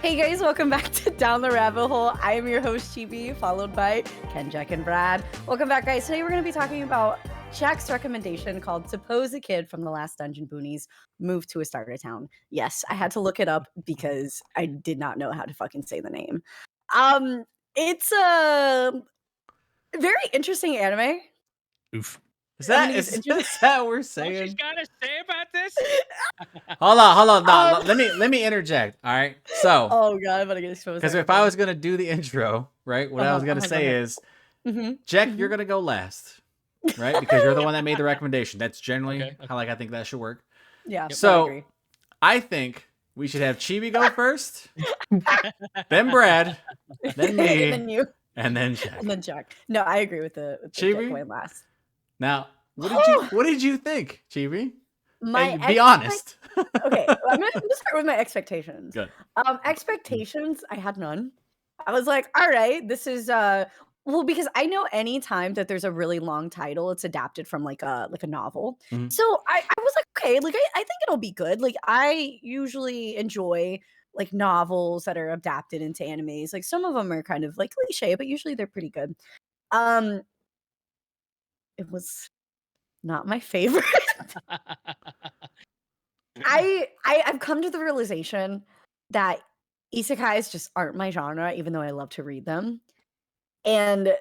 Hey guys, welcome back to Down the Rabbit Hole. I am your host, Chibi, followed by Ken, Jack, and Brad. Welcome back, guys. Today we're going to be talking about Jack's recommendation called Suppose a Kid from the Last Dungeon Boonies Moved to a Starter Town. Yes, I had to look it up because I did not know how to fucking say the name. It's a very interesting anime. Oof. Is that what we're saying? What she's got to say about this? Hold on. No, let me interject. All right. So. Oh god, I'm gonna get exposed. Because if I was gonna do the intro, right, what I was gonna say is, Jack, you're gonna go last, right? Because you're the one that made the recommendation. That's generally how I think that should work. Yeah. So I think we should have Chibi go first, then Brad, then me, and then you, and then Jack. And then Jack. No, I agree with the Chibi going last. Now, what did you think, Chibi? Be honest. Okay, I'm gonna start with my expectations. Good. Expectations, I had none. I was like, all right, this is well, because I know any time that there's a really long title, it's adapted from like a novel. Mm-hmm. So I was like, okay, like I think it'll be good. Like I usually enjoy like novels that are adapted into animes. Like some of them are kind of like cliche, but usually they're pretty good. It was not my favorite. I've come to the realization that isekais just aren't my genre, even though I love to read them. And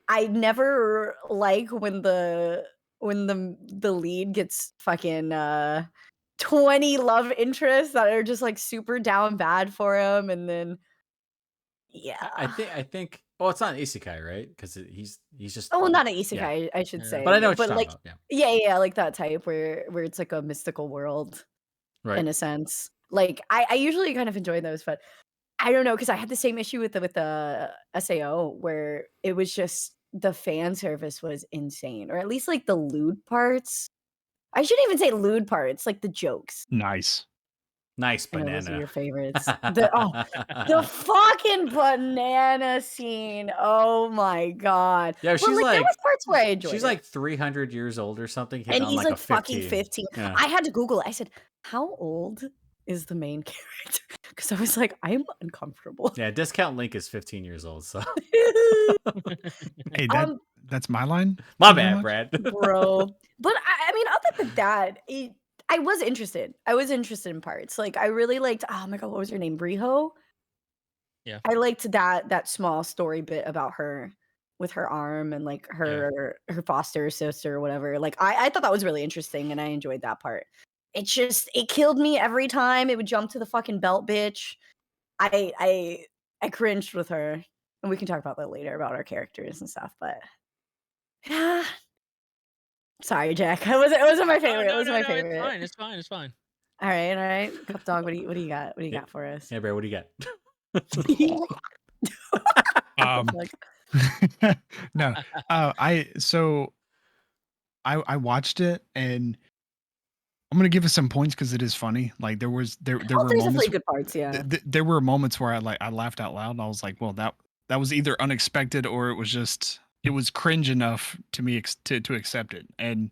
I never like when the lead gets fucking 20 love interests that are just like super down bad for him, and then I think well, it's not an isekai, right? Because he's just not an isekai, I should say. But I know what you're like talking about. Yeah, like that type where it's like a mystical world, right? In a sense. Like I usually kind of enjoy those, but I don't know, because I had the same issue with the SAO where it was just the fan service was insane, or at least like the lewd parts. I shouldn't even say lewd parts, like the jokes. Nice banana. Those are your favorites. The fucking banana scene. Oh my god. Yeah, she's there was parts where I enjoyed. She's like 300 years old or something, and he's like fucking 15. Yeah. I had to Google it. I said, "How old is the main character?" Because I was like, I'm uncomfortable. Yeah, discount Link is 15 years old. So. Hey, that's my line. My bad, Brad. Bro. But I mean, other than that, I was interested. I was interested in parts. Like I really liked. Oh my god, what was her name? Briho. Yeah. I liked that small story bit about her with her arm and like her foster sister or whatever. Like I thought that was really interesting, and I enjoyed that part. It killed me every time it would jump to the fucking belt bitch. I cringed with her, and we can talk about that later about our characters and stuff. But yeah. Sorry, Jack. It wasn't my favorite. It wasn't my favorite. It's fine. All right. Cup Dog, what do you got? What do you got for us? Yeah, Brad, what do you got? No. I watched it, and I'm gonna give it some points because it is funny. Like there were moments, good parts. Yeah, there were moments where I laughed out loud. And I was like, well, that was either unexpected or it was cringe enough to me to accept it. And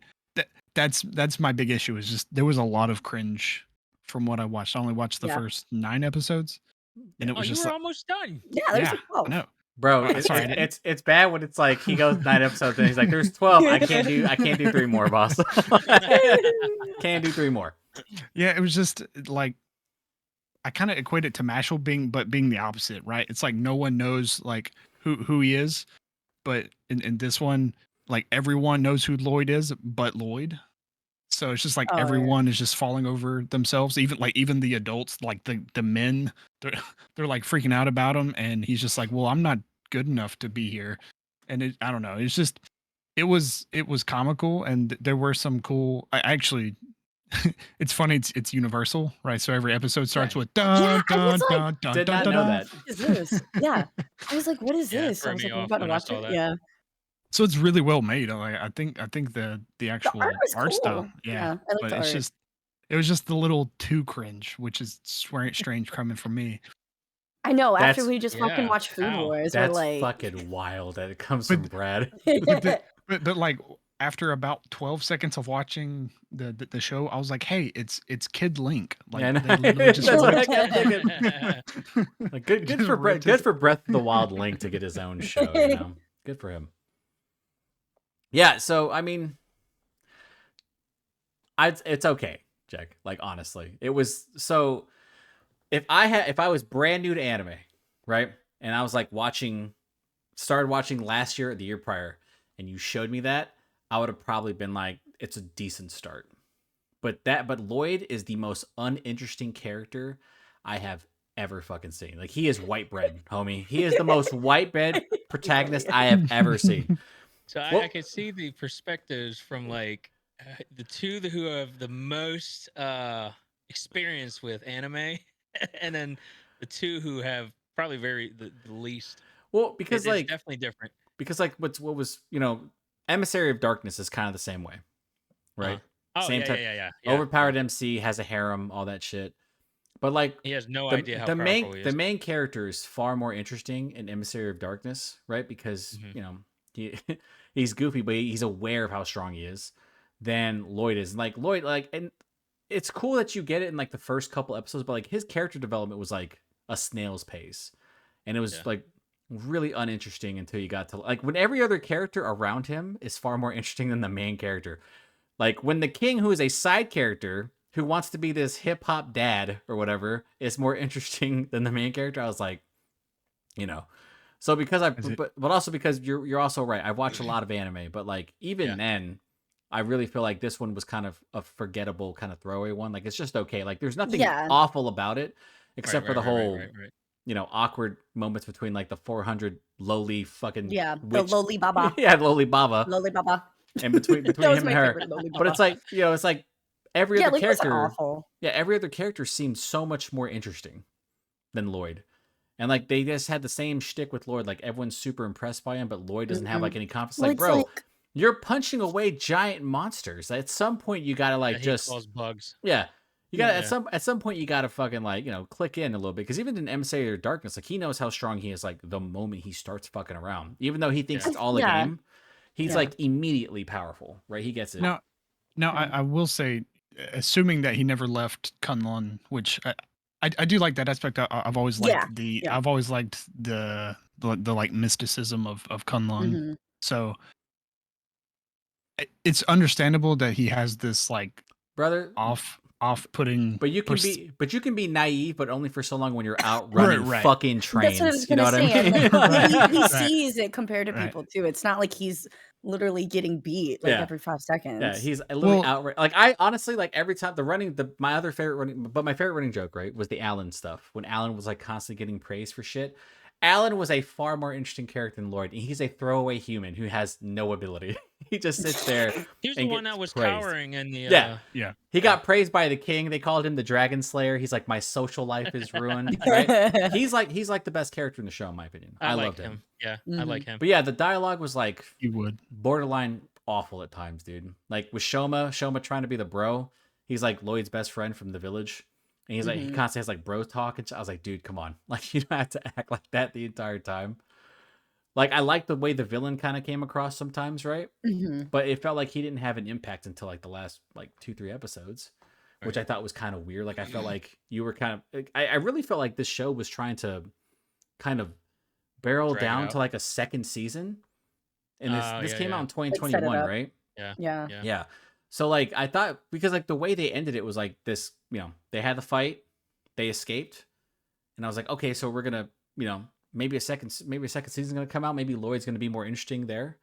that's my big issue. Is just there was a lot of cringe from what I watched. I only watched the first 9 episodes, and it was you were almost done. Yeah, there's 12. No. Bro, it's bad when it's like he goes 9 episodes and he's like, "There's 12. I can't do 3 more, boss. Can't do 3 more." Yeah, it was just like I kind of equate it to Mashal being the opposite, right? It's like no one knows like who he is, but in this one, like everyone knows who Lloyd is, but Lloyd. So it's just like everyone is just falling over themselves. Even the adults, like the men, they're like freaking out about him, and he's just like, "Well, I'm not good enough to be here." And I don't know. It's just it was comical, and there were some cool. I actually, it's funny. It's universal, right? So every episode starts with dun dun dun dun Did dun not dun. know that. What is this? Yeah, I was like, "What is this?" I was like, "I'm about to watch it." Yeah. So it's really well made. I think the actual art style, yeah, I like but the it's art. it was just a little too cringe, which is strange coming from me. I know. After we just fucking watch Food Wars, that's we're like, fucking wild that it comes from Brad. But like after about 12 seconds of watching the show, I was like, hey, it's Kid Link. Like Yeah, they literally just that's what I ripped- kept thinking. Like good Just for ripped good his- for Breath of the Wild Link to get his own show. You know, good for him. Yeah. So I mean, it's okay, Jack. Like honestly, it was so. If I was brand new to anime, right, and I was like started watching last year or the year prior, and you showed me that, I would have probably been like, it's a decent start. But Lloyd is the most uninteresting character I have ever fucking seen. Like he is white bread, homie. He is the most white bread protagonist I have ever seen. So I can see the perspectives from like the two who have the most experience with anime, and then the two who have probably the least. Well, because It's like definitely different. because like what was Emissary of Darkness is kind of the same way, right? Oh Same yeah, type. yeah. Overpowered MC has a harem, all that shit. But like He has no idea how the powerful he is. the main character is far more interesting in Emissary of Darkness, right? Because he he's goofy, but he's aware of how strong he is. Than Lloyd is. And like Lloyd, like, and it's cool that you get it in like the first couple episodes, but like his character development was like a snail's pace, and it was like really uninteresting until you got to like when every other character around him is far more interesting than the main character. Like when the king, who is a side character who wants to be this hip hop dad or whatever, is more interesting than the main character, I was like, So because but also because you're also right. I've watched a lot of anime, but like even then, I really feel like this one was kind of a forgettable kind of throwaway one. Like it's just okay. Like there's nothing awful about it except for the whole awkward moments between like the 400 lowly fucking the lowly baba. lowly baba. And between him and her. But it's like, it's like every other character. Yeah, every other character seemed so much more interesting than Lloyd. And like they just had the same shtick with Lloyd. Like everyone's super impressed by him, but Lloyd doesn't have like any confidence. Like, bro, you're punching away giant monsters. At some point you gotta like just calls bugs. Yeah. You gotta at some point you gotta fucking like, click in a little bit. Because even in Emissary of Darkness, like he knows how strong he is like the moment he starts fucking around. Even though he thinks it's all a game. He's like immediately powerful, right? He gets it. No, I will say, assuming that he never left Kunlun, which I do like that aspect. I've always liked I've always liked the like mysticism of Kunlun. So it's understandable that he has this like brother off-putting. But you can be naive, but only for so long when you're out running fucking trains. That's what I was gonna say. He sees it compared to people too. It's not like he's literally getting beat like every 5 seconds. Yeah, he's literally outright. Like I honestly like every time my favorite running joke, right, was the Alan stuff when Alan was like constantly getting praised for shit. Alan was a far more interesting character than Lloyd. He's a throwaway human who has no ability. He just sits there. He was the one that was praised. cowering in the He got praised by the king. They called him the Dragon Slayer. He's like, my social life is ruined. Right? He's like the best character in the show, in my opinion. I loved him. Yeah, I like him. But yeah, the dialogue was like you borderline awful at times, dude. Like with Shoma trying to be the bro. He's like Lloyd's best friend from the village. And he's like, he constantly has like bro talk. And I was like, dude, come on. Like, you don't have to act like that the entire time. Like, I like the way the villain kind of came across sometimes, right? But it felt like he didn't have an impact until like the last like 2-3 episodes, which I thought was kind of weird. Like, I felt like you were kind of, I really felt like this show was trying to kind of barrel down to like a second season. And this came out in 2021, right? Yeah. So like I thought, because like the way they ended it was like this, they had the fight, they escaped, and I was like, okay, so we're gonna, maybe a second season's gonna come out, maybe Lloyd's gonna be more interesting there,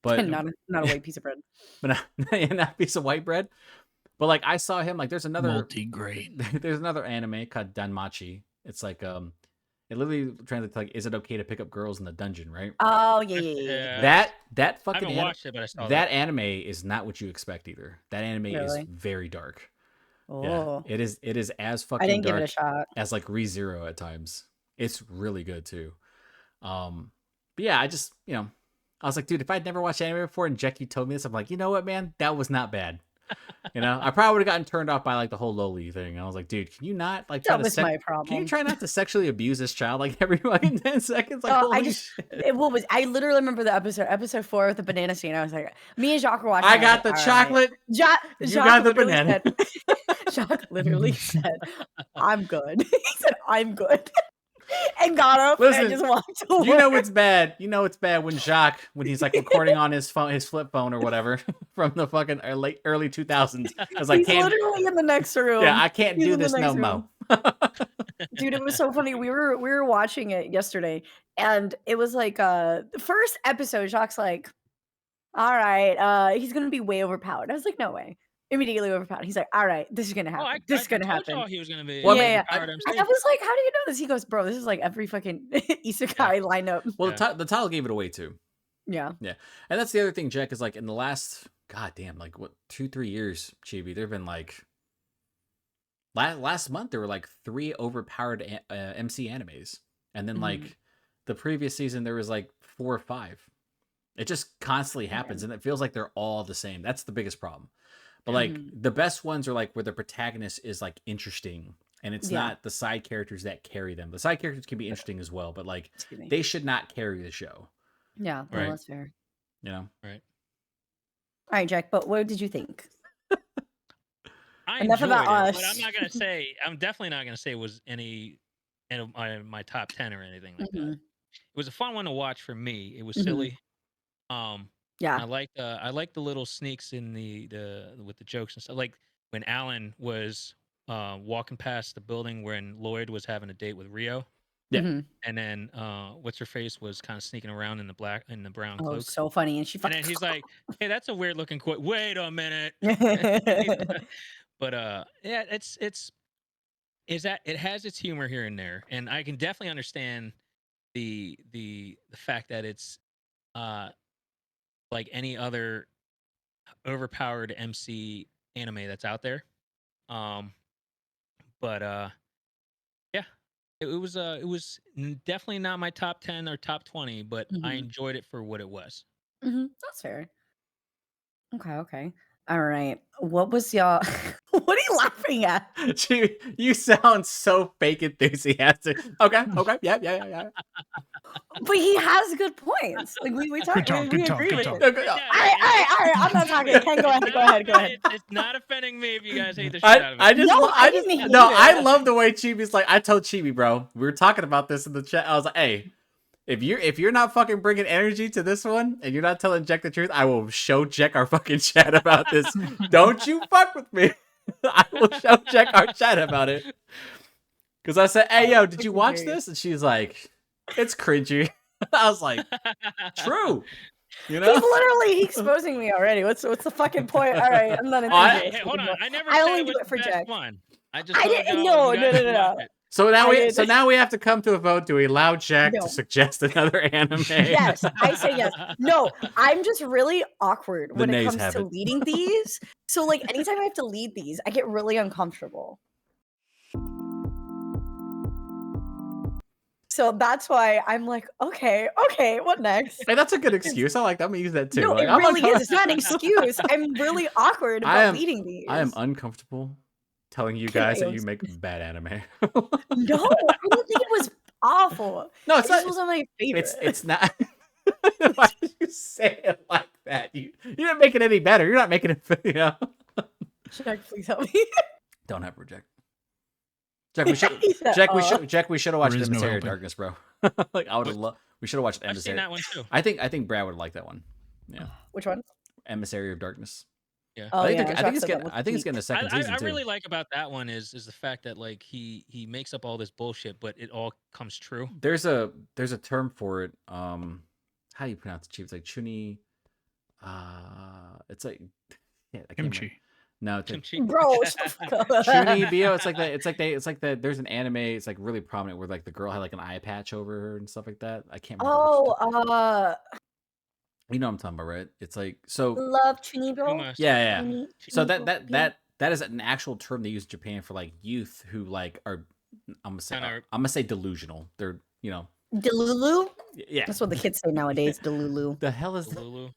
but not a white piece of bread, but not a piece of white bread. But like I saw him like there's another multi-grain. There's another anime called Danmachi. It's like it literally translates to like, is it okay to pick up girls in the dungeon, right? Oh yeah. That fucking I haven't watched it, but I saw that anime is not what you expect either. That anime is very dark. Oh. Yeah, it is as fucking I didn't dark give it a shot. as like ReZero at times. It's really good too. But yeah, I just I was like, dude, if I'd never watched anime before and Jackie told me this, I'm like, you know what, man, that was not bad. You know, I probably would have gotten turned off by like the whole Loli thing. I was like, dude, can you not like try That was my problem. Can you try not to sexually abuse this child like every fucking 10 seconds? Like, I literally remember the episode 4 with the banana scene. I was like, me and Jacques were watching. I got the chocolate. You got the banana. Jacques literally said, "I'm good." He said, "I'm good," and got up and just walked away. You know it's bad. You know it's bad when Jacques, when he's like recording on his phone, his flip phone or whatever from the fucking early 2000s. I was like, he's literally in the next room. Yeah, I can't do this no more. Dude, it was so funny. We were watching it yesterday, and it was like the first episode. Jacques like, all right, he's gonna be way overpowered. I was like, no way. Immediately overpowered. He's like, all right, this is gonna happen. This is gonna happen. He was gonna be. Well, yeah. I was like, how do you know this? He goes, bro, this is like every fucking isekai lineup. Well, the title gave it away too. Yeah. And that's the other thing, Jack, is like in the last goddamn like what 2-3 years, Chibi, there've been like last month there were like 3 overpowered MC animes, and then like the previous season there was like 4 or 5. It just constantly happens, and it feels like they're all the same. That's the biggest problem. But like the best ones are like where the protagonist is like interesting, and it's not the side characters that carry them. The side characters can be interesting as well, but like they should not carry the show. Yeah, well, that's fair. You know, right? All right, Jack. But what did you think? Enough about us. But I'm not gonna say. I'm definitely not gonna say it was any of my top 10 or anything like that. It was a fun one to watch for me. It was silly. Yeah, I like the little sneaks in the with the jokes and stuff. Like when Alan was walking past the building when Lloyd was having a date with Rio. Yeah, and then what's her face was kind of sneaking around in the brown cloak. Oh, so funny, and and then he's like, "Hey, that's a weird looking quote. Wait a minute." But yeah, it's that it has its humor here and there, and I can definitely understand the fact that it's like any other overpowered MC anime that's out there. But yeah, it was definitely not my top 10 or top 20, but I enjoyed it for what it was. That's fair. Okay. All right. What was y'all? What are you laughing at? You sound so fake enthusiastic. Okay. Yeah. But he has good points. Like we talked. We agree with it. All right. I'm not talking. Ken, go ahead. It's not offending me if you guys hate the shit out of it. I love the way Chibi's like. I told Chibi, bro, we were talking about this in the chat. I was like, hey, if you're not fucking bringing energy to this one and you're not telling Jack the truth, I will show Jack our fucking chat about this. Don't you fuck with me. I will show Jack our chat about it. Because I said, hey, yo, did you watch this? And she's like, it's cringy. I was like, true. You know? He's literally exposing me already. What's the fucking point? All right, I'm not. Hey, hold on. I never. I only do it for Jack. One. I didn't. No. So now we have to come to a vote. Do we allow Jack to suggest another anime? Yes, I say yes. No, I'm just really awkward when it comes to leading these. So like anytime I have to lead these, I get really uncomfortable. So that's why I'm like, okay, what next? Hey, that's a good excuse. I like that. I'm gonna use that too. No, like, it really is. It's not an excuse. I'm really awkward about leading these. I am uncomfortable telling you guys that you make bad anime. No, I don't think it was awful. No, it's not. This wasn't my favorite. It's not. Why did you say it like that? You didn't make it any better. You're not making it. You know. Jack, please help me. Don't have reject. Jack, we should. Jack, we should have watched Emissary of Darkness, bro. Like I would have loved. We should have watched Emissary. I've seen that one too. I think Brad would like that one. Yeah. Which one? Emissary of Darkness. Yeah. I think it's getting a second season too. I really like about that one is the fact that like he makes up all this bullshit, but it all comes true. There's a term for it. How do you pronounce it? Chief? It's like chuni. It's like kimchi. No, kimchi. Bro, chuni bio. It's like that. There's an anime. It's like really prominent where like the girl had like an eye patch over her and stuff like that. I can't remember. You know what I'm talking about, right? It's like so. Love Chunibyo. Yeah. So that is an actual term they use in Japan for like youth who like are I'm gonna say delusional. They're Delulu. Yeah, that's what the kids say nowadays. Delulu. The hell is Delulu?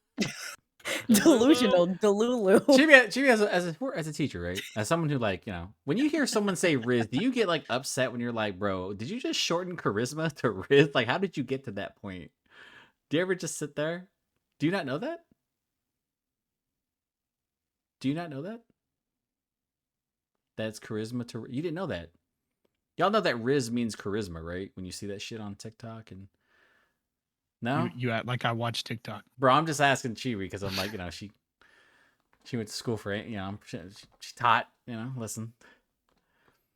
Delusional, Delulu. Chibi as a teacher, right? As someone who like, when you hear someone say Rizz, do you get like upset when you're like, bro, did you just shorten charisma to Rizz? Like, how did you get to that point? Do you ever just sit there? Do you not know that? Do you not know that? That's charisma to... You didn't know that. Y'all know that Rizz means charisma, right? When you see that shit on TikTok and... No? You act like I watch TikTok. Bro, I'm just asking Chibi because I'm like, she went to school for it, she taught, listen.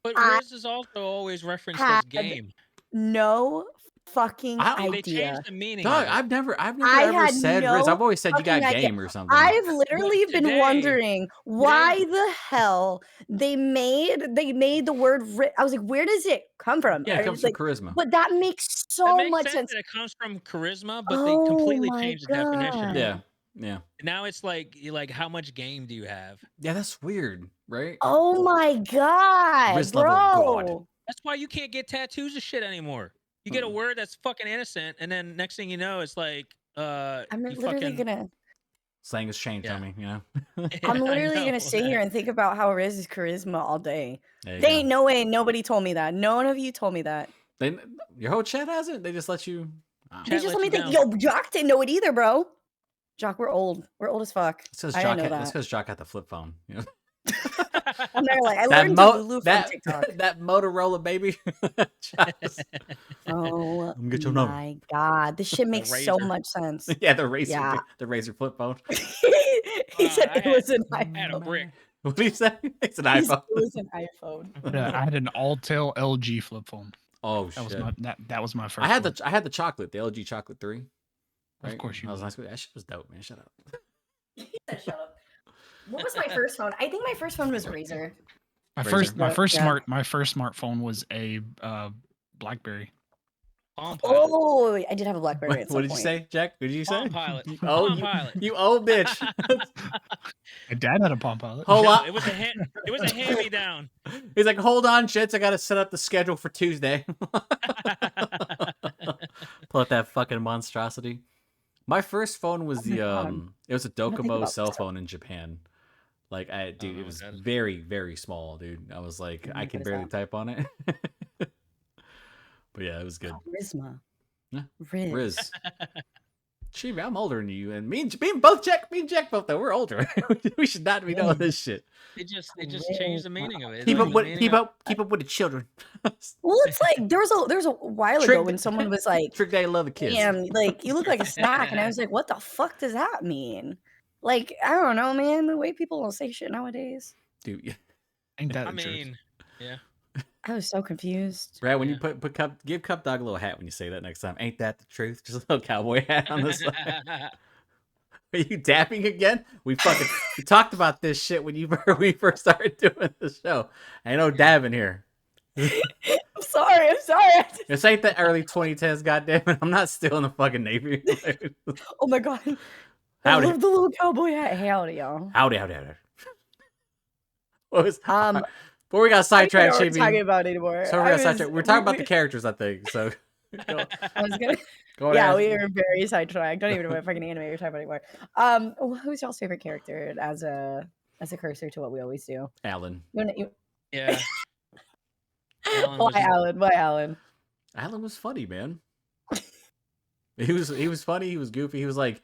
But Rizz is also always referenced as game. No fucking idea. They changed the meaning. Dog, I've never ever said Rizz. I've always said you got game or something. I've literally been wondering why the hell they made the word Rizz. I was like, where does it come from? Yeah, it comes from charisma. But that makes much sense. That it comes from charisma, but they completely changed the definition. Yeah. Now it's like how much game do you have? Yeah, that's weird, right? Oh my god, Rizz bro. level God. That's why you can't get tattoos of shit anymore. You get a word that's fucking innocent, and then next thing you know, it's like, I'm literally gonna. Slang has changed on me, I'm literally gonna sit here and think about how Rizz is charisma all day. There ain't no way nobody told me that. None of you told me that. Your whole chat hasn't? They just let you... They just let me think, yo, Jock didn't know it either, bro. Jock, we're old. We're old as fuck. That's because Jock had the flip phone, I'm there like, I learned Delulu from TikTok. That Motorola, baby. Oh my god, this shit makes so much sense. Yeah, the Razr flip phone. he said it was an iPhone. I had a brick. What did he say? It's an iPhone. It was an iPhone. I had an all-tail LG flip phone. Oh shit! That was my first. I had the chocolate, the LG Chocolate 3. Right? Of course you. I was nice with that. Shit was dope, man. Shut up. Shut up. What was my first phone? I think my first phone was Razr. My first smartphone was a BlackBerry. Oh, I did have a BlackBerry. What did you say, Jack? What did you say? Palm Pilot. You old bitch. My dad had a Palm Pilot. Hold on. It was a hand me down. He's like, hold on, shits. I gotta set up the schedule for Tuesday. Pull out that fucking monstrosity. My first phone was it was a Docomo cell phone in Japan. Like, it was very, very small, dude. I was like, I could barely type on it. But yeah, it was good. Charisma. Yeah. Rizz. Chibi, I'm older than you, and me and Jack both though. We're older. We should not be knowing this shit. They just changed the meaning of it. Keep up with the children. Well, it's like there was a while ago when someone was like, "Trick Daddy love the kids." Damn, like you look like a snack, and I was like, what the fuck does that mean? Like, I don't know, man. The way people don't say shit nowadays. Dude, ain't that the truth? Yeah. I was so confused. Brad, when you give Cup Dog a little hat when you say that next time. Ain't that the truth? Just a little cowboy hat on the side. Are you dapping again? We talked about this shit when we first started doing the show. Ain't no dabbing here. I'm sorry. This ain't the early 2010s, goddammit. I'm not still in the fucking Navy. Oh my god. I love the little cowboy hat. Howdy, y'all. Howdy. What was before we got sidetracked, Chibi. Talking about it anymore. So we're talking about the characters, I think. So I was gonna. Go yeah, we were very sidetracked. Don't even know what fucking anime you're talking about anymore. Who's y'all's favorite character as a cursor to what we always do? Alan. Yeah. Why Alan? Alan was funny, man. He was funny. He was goofy. He was like,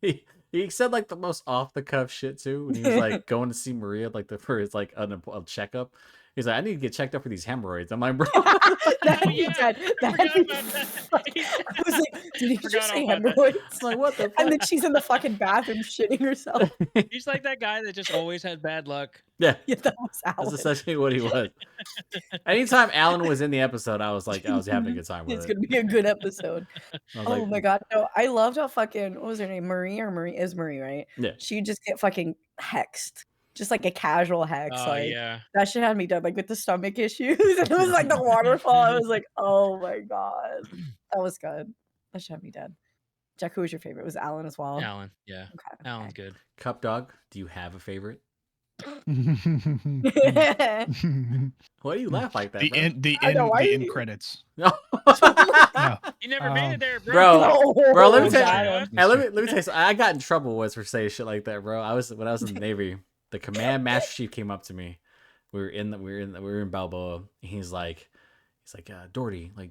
he said like the most off the cuff shit too. When he was like going to see Maria for his like a checkup. He's like, I need to get checked up for these hemorrhoids. I'm like, bro. That'd be dead. I was like, did he just say hemorrhoids? Like, what the fuck? And then she's in the fucking bathroom shitting herself. He's like that guy that just always had bad luck. Yeah. That was Alan. That's essentially what he was. Anytime Alan was in the episode, I was having a good time with it. It's going to be a good episode. Oh my God. No, I loved how fucking, what was her name? Marie, right? Yeah. She'd just get fucking hexed. Just like a casual hex. Oh, yeah. That shit had me done, like with the stomach issues. And it was like the waterfall. I was like, oh my God. That was good. That shit had me dead. Jack, who was your favorite? Was Alan as well? Alan, yeah. Okay. Alan's good. Cup Dog, do you have a favorite? Why do you laugh like that, The bro? end credits. No. No. You never made it there, bro. Bro, let me tell got you. him. Hey, let me tell you something. I got in trouble once for saying shit like that, bro. When I was in the Navy, the command master chief came up to me. We were in Balboa. And he's like, Doherty, like,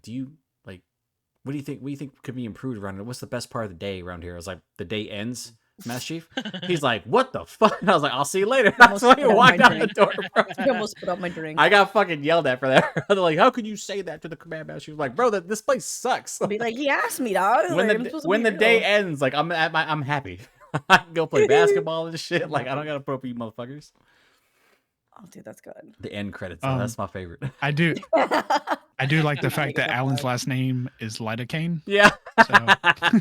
what do you think could be improved around here? What's the best part of the day around here? I was like, the day ends, Master Chief. He's like, what the fuck? And I was like, I'll see you later. That's why you walked out the door, bro. I almost put up my drink. I got fucking yelled at for that. They're like, how could you say that to the command master? She was like, bro, this place sucks. I'll be like, he asked me, dog. When the day ends, like, I'm happy. I can go play basketball and shit. Like, I don't gotta put up with you motherfuckers. Oh, dude, that's good. The end credits, that's my favorite. I do like the fact that Alan's last name is Lidocaine. Yeah. So. I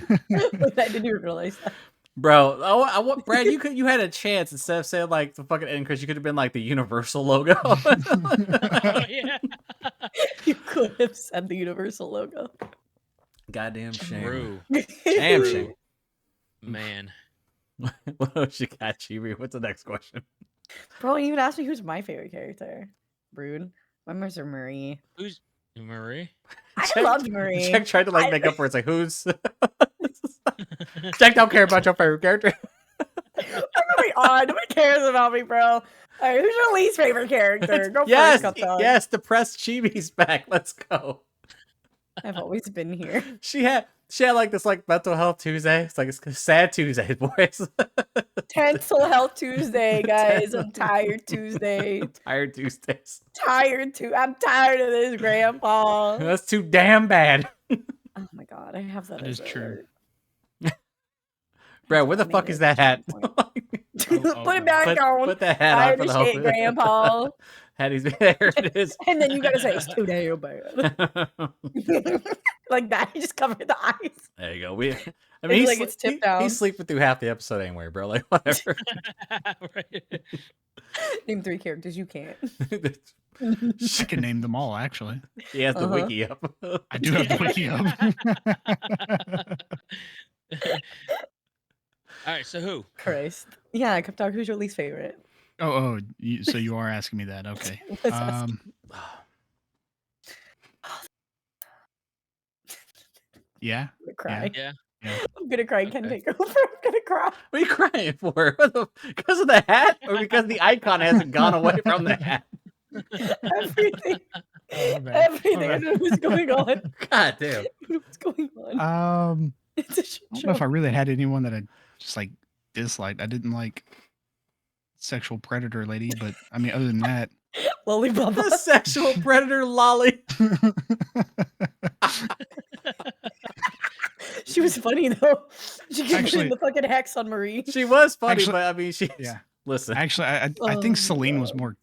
didn't even realize that. Bro, I want Brad. You had a chance instead of saying like the fucking end credits, you could have been like the Universal logo. Oh, yeah. You could have said the Universal logo. Goddamn shame. True. Damn shame. Man. What else you got, Chibi? What's the next question? Bro, you even asked me who's my favorite character. Rude. My Mercer Marie. Who's Marie? I loved Marie. Jack tried to like make up for it. It's like, who's? Jack don't care about your favorite character. I'm really odd. Nobody cares about me, bro. All right, who's your least favorite character? Go yes, first, Cupdog. yes. Depressed Chibi's back. Let's go. I've always been here. She had like this like mental health Tuesday. It's like it's sad Tuesday, boys. Mental health Tuesday, guys. I'm tired Tuesday. Tired Tuesdays. I'm tired of this, Grandpa. That's too damn bad. Oh my god, I have that. That is true. Bro, where the fuck is that hat? Put it back on. Put that hat I on for the whole shit, Grandpa. Hatties, there it is. And then you gotta say it's too damn bad. Like that, you just cover the eyes. There you go. I mean, it's tipped down. He's sleeping through half the episode anyway, bro. Like whatever. Right. Name 3 characters you can't. I can name them all, actually. He has the wiki up. I do have the wiki up. All right, so who? Christ. Yeah, Cupdog, who's your least favorite? So you are asking me that. Okay. Yeah. I'm gonna cry. Yeah. I'm gonna cry. Can't Okay. take over. I'm gonna cry. What are you crying for? Because of the hat, or because the icon hasn't gone away from the hat? Everything. Oh, man. Everything. Oh, I man. don't know what's going on. God damn. What's going on? It's a shit I don't show. know if I really had anyone that I just like disliked. I didn't like sexual predator lady, but I mean, other than that, Lollipop. The sexual predator lolly. She was funny though. She kept Actually- putting the fucking hex on Marie. She was funny, Actually- but I mean, she. yeah. Listen. Actually, I Oh think my Celine was God.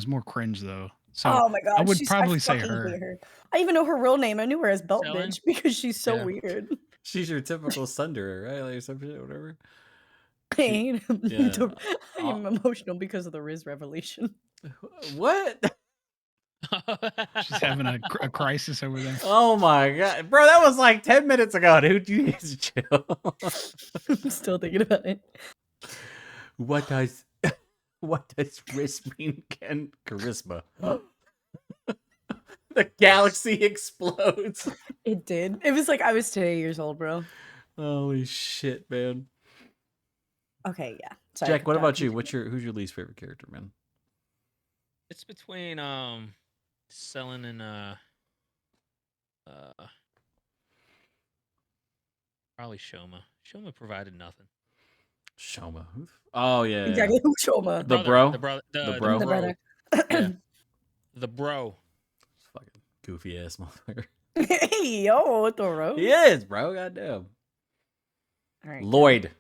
more cringe though. So Oh my god. I would she's- probably say fucking her. hate her. I even know her real name. I knew her as Belt Ellen? Bitch because she's so Yeah. weird. She's your typical sunderer, right? Like some shit, whatever. Pain. Yeah. I am emotional because of the Rizz revelation. What? She's having a crisis over there. Oh my god, bro, that was like 10 minutes ago, dude. You need to chill. I'm still thinking about it. What does Rizz mean? Ken charisma. The galaxy explodes. It did. It was like I was 2 years old, bro. Holy shit, man. Okay, yeah. Sorry, Jack, what Doc, about you? continue. Who's your least favorite character, man? It's between Selling and probably Shoma. Shoma provided nothing. Shoma. Oh yeah. Exactly. Who Shoma? The Brother, bro? The brother. The bro? The brother. Yeah. The bro. Fucking goofy ass motherfucker. Hey, yo, what the road? He is, bro. Goddamn. All right. Lloyd.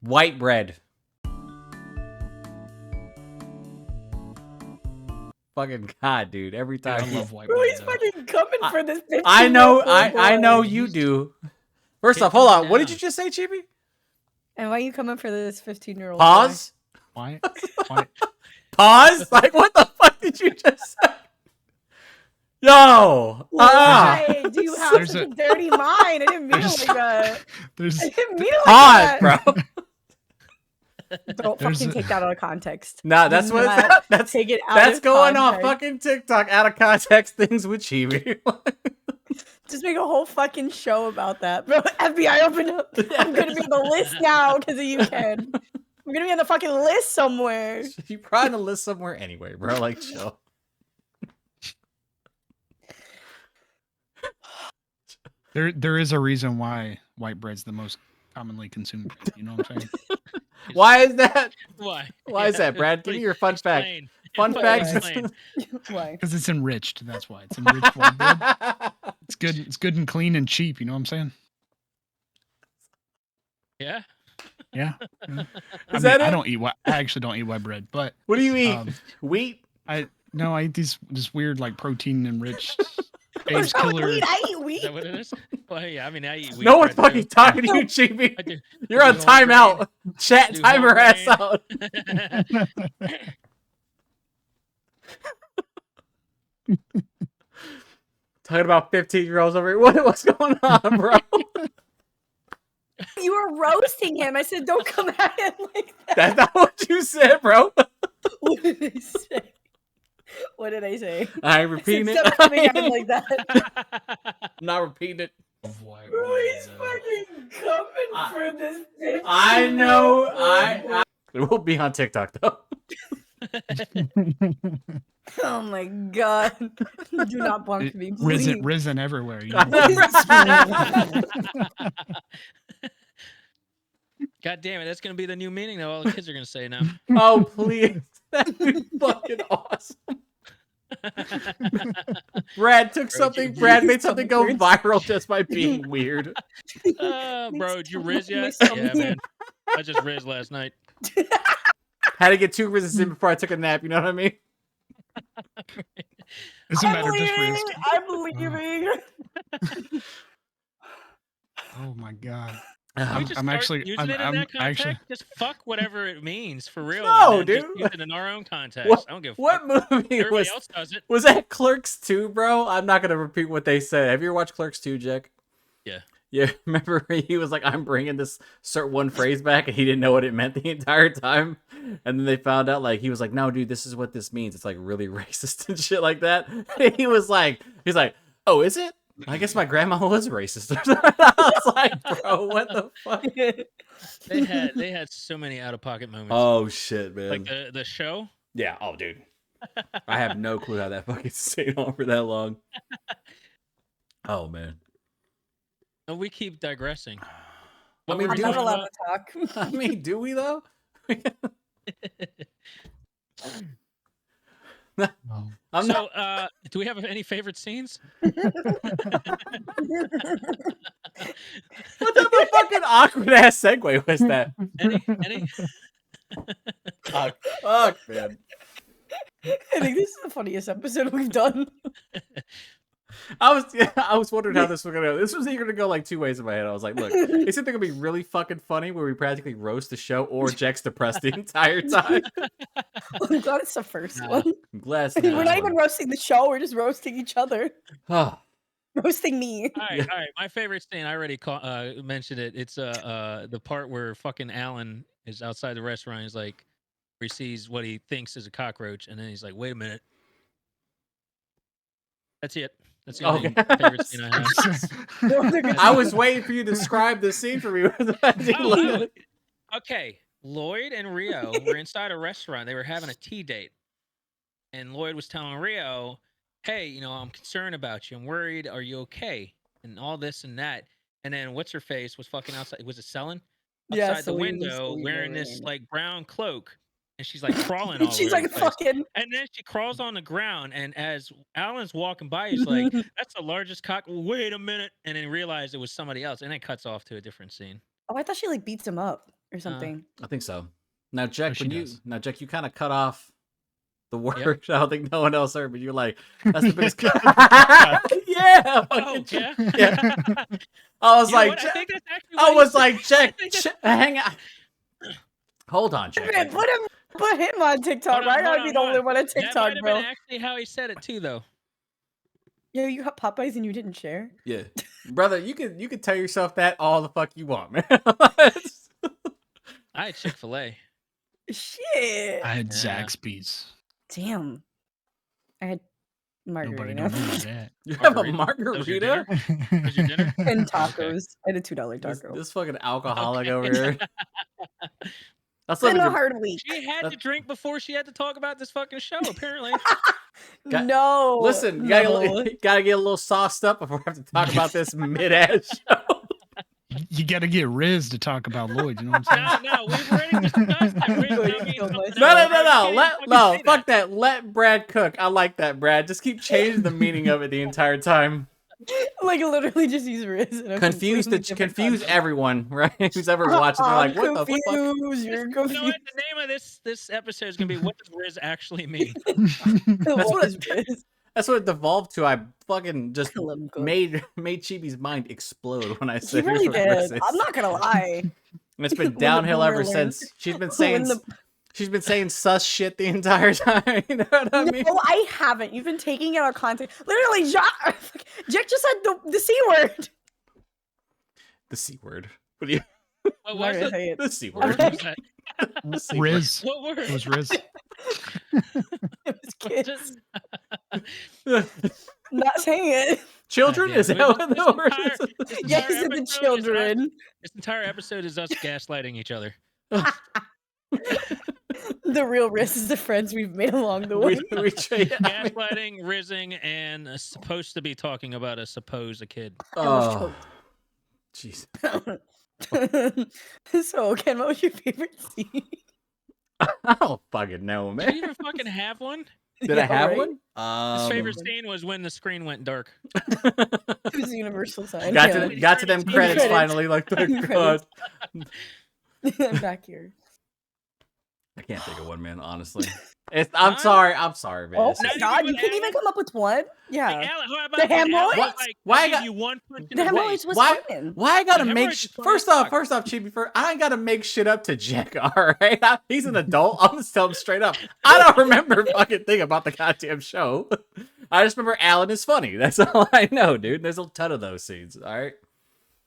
White bread. Fucking god, dude. Every Dude, I time. love white Bro, bread, he's though. fucking coming for this. I know. 15-year-old I know boy. you do. First off, hold on. What did you just say, Chibi? And why are you coming for this 15-year-old? Pause. Why? Pause. Like, what the fuck did you just say? Yo. Why do you have There's such a a- dirty mind? I didn't mean it there's- like that. There's I didn't mean it like Pause, that. bro. Don't fucking take that out of context. Nah, that's Do what not that's take it out that's of going off context. fucking TikTok out of context things with Chibi. Just make a whole fucking show about that, bro. FBI, open up. I'm gonna be on the list now because of you, Ken. I'm gonna be on the fucking list somewhere. You're probably on the list somewhere anyway, bro. Like, chill. There is a reason why white bread's the most commonly consumed bread. You know what I'm saying? Why is that? Why? Why is that, Brad? Give me your fun fact. Explain. Fun fact. Explain. Why? Because it's enriched. That's why it's enriched white bread. It's good. It's good and clean and cheap. You know what I'm saying? Yeah. Yeah. Is that it? I don't eat white. I actually don't eat white bread. But What do you eat? Wheat? I eat this weird like protein enriched Dave's What's wrong with Killer. weed? I eat Is wheat. that what it is? Well, yeah. I mean, I eat wheat. No one's bread, fucking too. talking to you, Chibi. I do. You're I on do whole timeout. Chat, do time whole her ass grain. out. Talking about 15-year-olds over here. What's going on, bro? You were roasting him. I said, don't come at him like that. That's not what you said, bro. What did I say? What did I say? I ain't repeating I it. said, stop coming at him like that. I'm not repeating it. Bro, he's fucking coming for this bitch. I know. I it will be on TikTok though. Oh my god. Do not bump me, please. Risen everywhere. You I know? know. God damn it! That's gonna be the new meaning that all the kids are gonna say now. Oh please, that'd be fucking awesome. Brad took something. Brad made something go viral just by being weird. Bro, did you Rizz yet? Makes Yeah, man. I just Rizz last night. Had to get 2 Rizzes in before I took a nap. You know what I mean? Doesn't matter. Just Riz. I'm leaving. Oh my god. Can we just I'm start actually. using it in I'm that context. actually. Just fuck whatever it means for real. No, and then just dude. use it in our own context. What, I don't give a what fuck. movie Everybody else does it. was that? Clerks 2, bro? I'm not gonna repeat what they said. Have you ever watched Clerks 2, Jack? Yeah. Yeah. Remember he was like, "I'm bringing this certain one phrase back," and he didn't know what it meant the entire time. And then they found out, like, he was like, "No, dude, this is what this means. It's like really racist and shit like that." And he's like, "Oh, is it? I guess my grandma was racist." I was like, "Bro, what the fuck?" They had so many out of pocket moments. Oh shit, man. Like the show. Yeah. Oh, dude. I have no clue how that fucking stayed on for that long. Oh man. And we keep digressing. I mean, I'm do not we, allowed to talk. I mean, do we though? I'm So, not. do we have any favorite scenes? What type of fucking awkward ass segue was that? Any? Fuck, man. I think this is the funniest episode we've done. I was wondering how this was gonna go. This was either gonna go like 2 ways in my head. I was like, look, it's either gonna be really fucking funny where we practically roast the show, or Jack's depressed the entire time. I'm glad it's the first one. I'm glad it's We're not even roasting the show. We're just roasting each other. Oh, Roasting me. All right. My favorite scene. I already mentioned it. It's the part where fucking Alan is outside the restaurant. He's like, he sees what he thinks is a cockroach, and then he's like, "Wait a minute." That's it. That's the only favorite scene I have. I was waiting for you to describe the scene for me. Okay, Lloyd and Rio were inside a restaurant. They were having a tea date, and Lloyd was telling Rio, "Hey, you know, I'm concerned about you. I'm worried. Are you okay?" And all this and that. And then what's her face was fucking outside. Was it Selin? Yeah, Outside the window, wearing this like brown cloak, and she's like crawling all she's over like the place. fucking. And then she crawls on the ground, and as Alan's walking by, he's like, "That's the largest cock." Wait a minute, and then realized it was somebody else, and then cuts off to a different scene. Oh, I thought she like beats him up or something. I think so. Now, Jack, she does. you kind of cut off the word. Yep. I don't think no one else heard, but you're like, "That's the biggest." Yeah. Oh, yeah. Yeah. I was like, Jack, hang on. Hold on, Jack. Man, put him on TikTok. I gotta be the only one on TikTok, that might have bro. been actually how he said it too, though. Yo, you got Popeyes and you didn't share? Yeah, brother, you could tell yourself that all the fuck you want, man. I had Chick-fil-A. Shit. I had Yeah. Zaxby's. Damn. I had Nobody margarita don't do that. You have a Margarita? That was your margarita? Was your dinner? and Oh, okay. tacos. I had a $2 This, taco. this fucking alcoholic Okay. over here. That's It's been living a your hard week. She had to drink before she had to talk about this fucking show, apparently. Got- No. Listen, you no. gotta get a little sauced up before I have to talk about this mid-ass show. You got to get Rizz to talk about Lloyd. You know what I'm saying? No, we've already discussed that. Riz Lloyd now means killed something myself. else. No. You can't even fucking say Fuck that. Let Brad cook. I like that, Brad. Just keep changing the meaning of it the entire time. Like literally just use Rizz. In a Confuse completely different everyone, right? Who's ever watching? They're like, what the fuck? confused. You're You know confused. what? The name of this episode is gonna be "What Does Riz Actually Mean?" What is Rizz? That's what it devolved to. I fucking just I love him cook. made Chibi's mind explode when I He said really what Rizz did. is. I'm not gonna lie. And it's been When the downhill ever boomer learned- since. She's been When saying sus shit the entire time. You know what I mean? No, I haven't. You've been taking it out of context. Literally, Jack just said the C word. The C word. What do you? What I'm was not gonna it? say it. The C What word. was that? The C word. Rizz. What word? It was Rizz. It was kids. Just- Not saying it. Children? Yeah, Is that this- what this the word entire- is? this Yes, entire the episode is us- children. This entire episode is us gaslighting each other. The real risk is the friends we've made along the way. we Gaslighting, rizzing, and supposed to be talking about a kid. Oh, jeez. So, Ken, what was your favorite scene? I don't fucking know, Do man. you even fucking have one? Did I have right? one? His favorite scene was when the screen went dark. It was a universal sign. got yeah. to got to them credits Credits. finally. Like, thank God. I'm back here. I can't think of one, man. Honestly, I'm sorry, man. Oh It's my just- god, you with can't even Alan? come up with one? Like, Yeah. Alan, how about The when Alan hemorrhoids? was like, Why I I got- give you one punch in The the hemorrhoids face? was Why- fine. Why I gotta The make hemorrhoids is funny first as off, fuck. Chibi, I ain't gotta make shit up to Jack. All right, he's an adult. I'm just telling him straight up. I don't remember fucking thing about the goddamn show. I just remember Alan is funny. That's all I know, dude. There's a ton of those scenes. All right.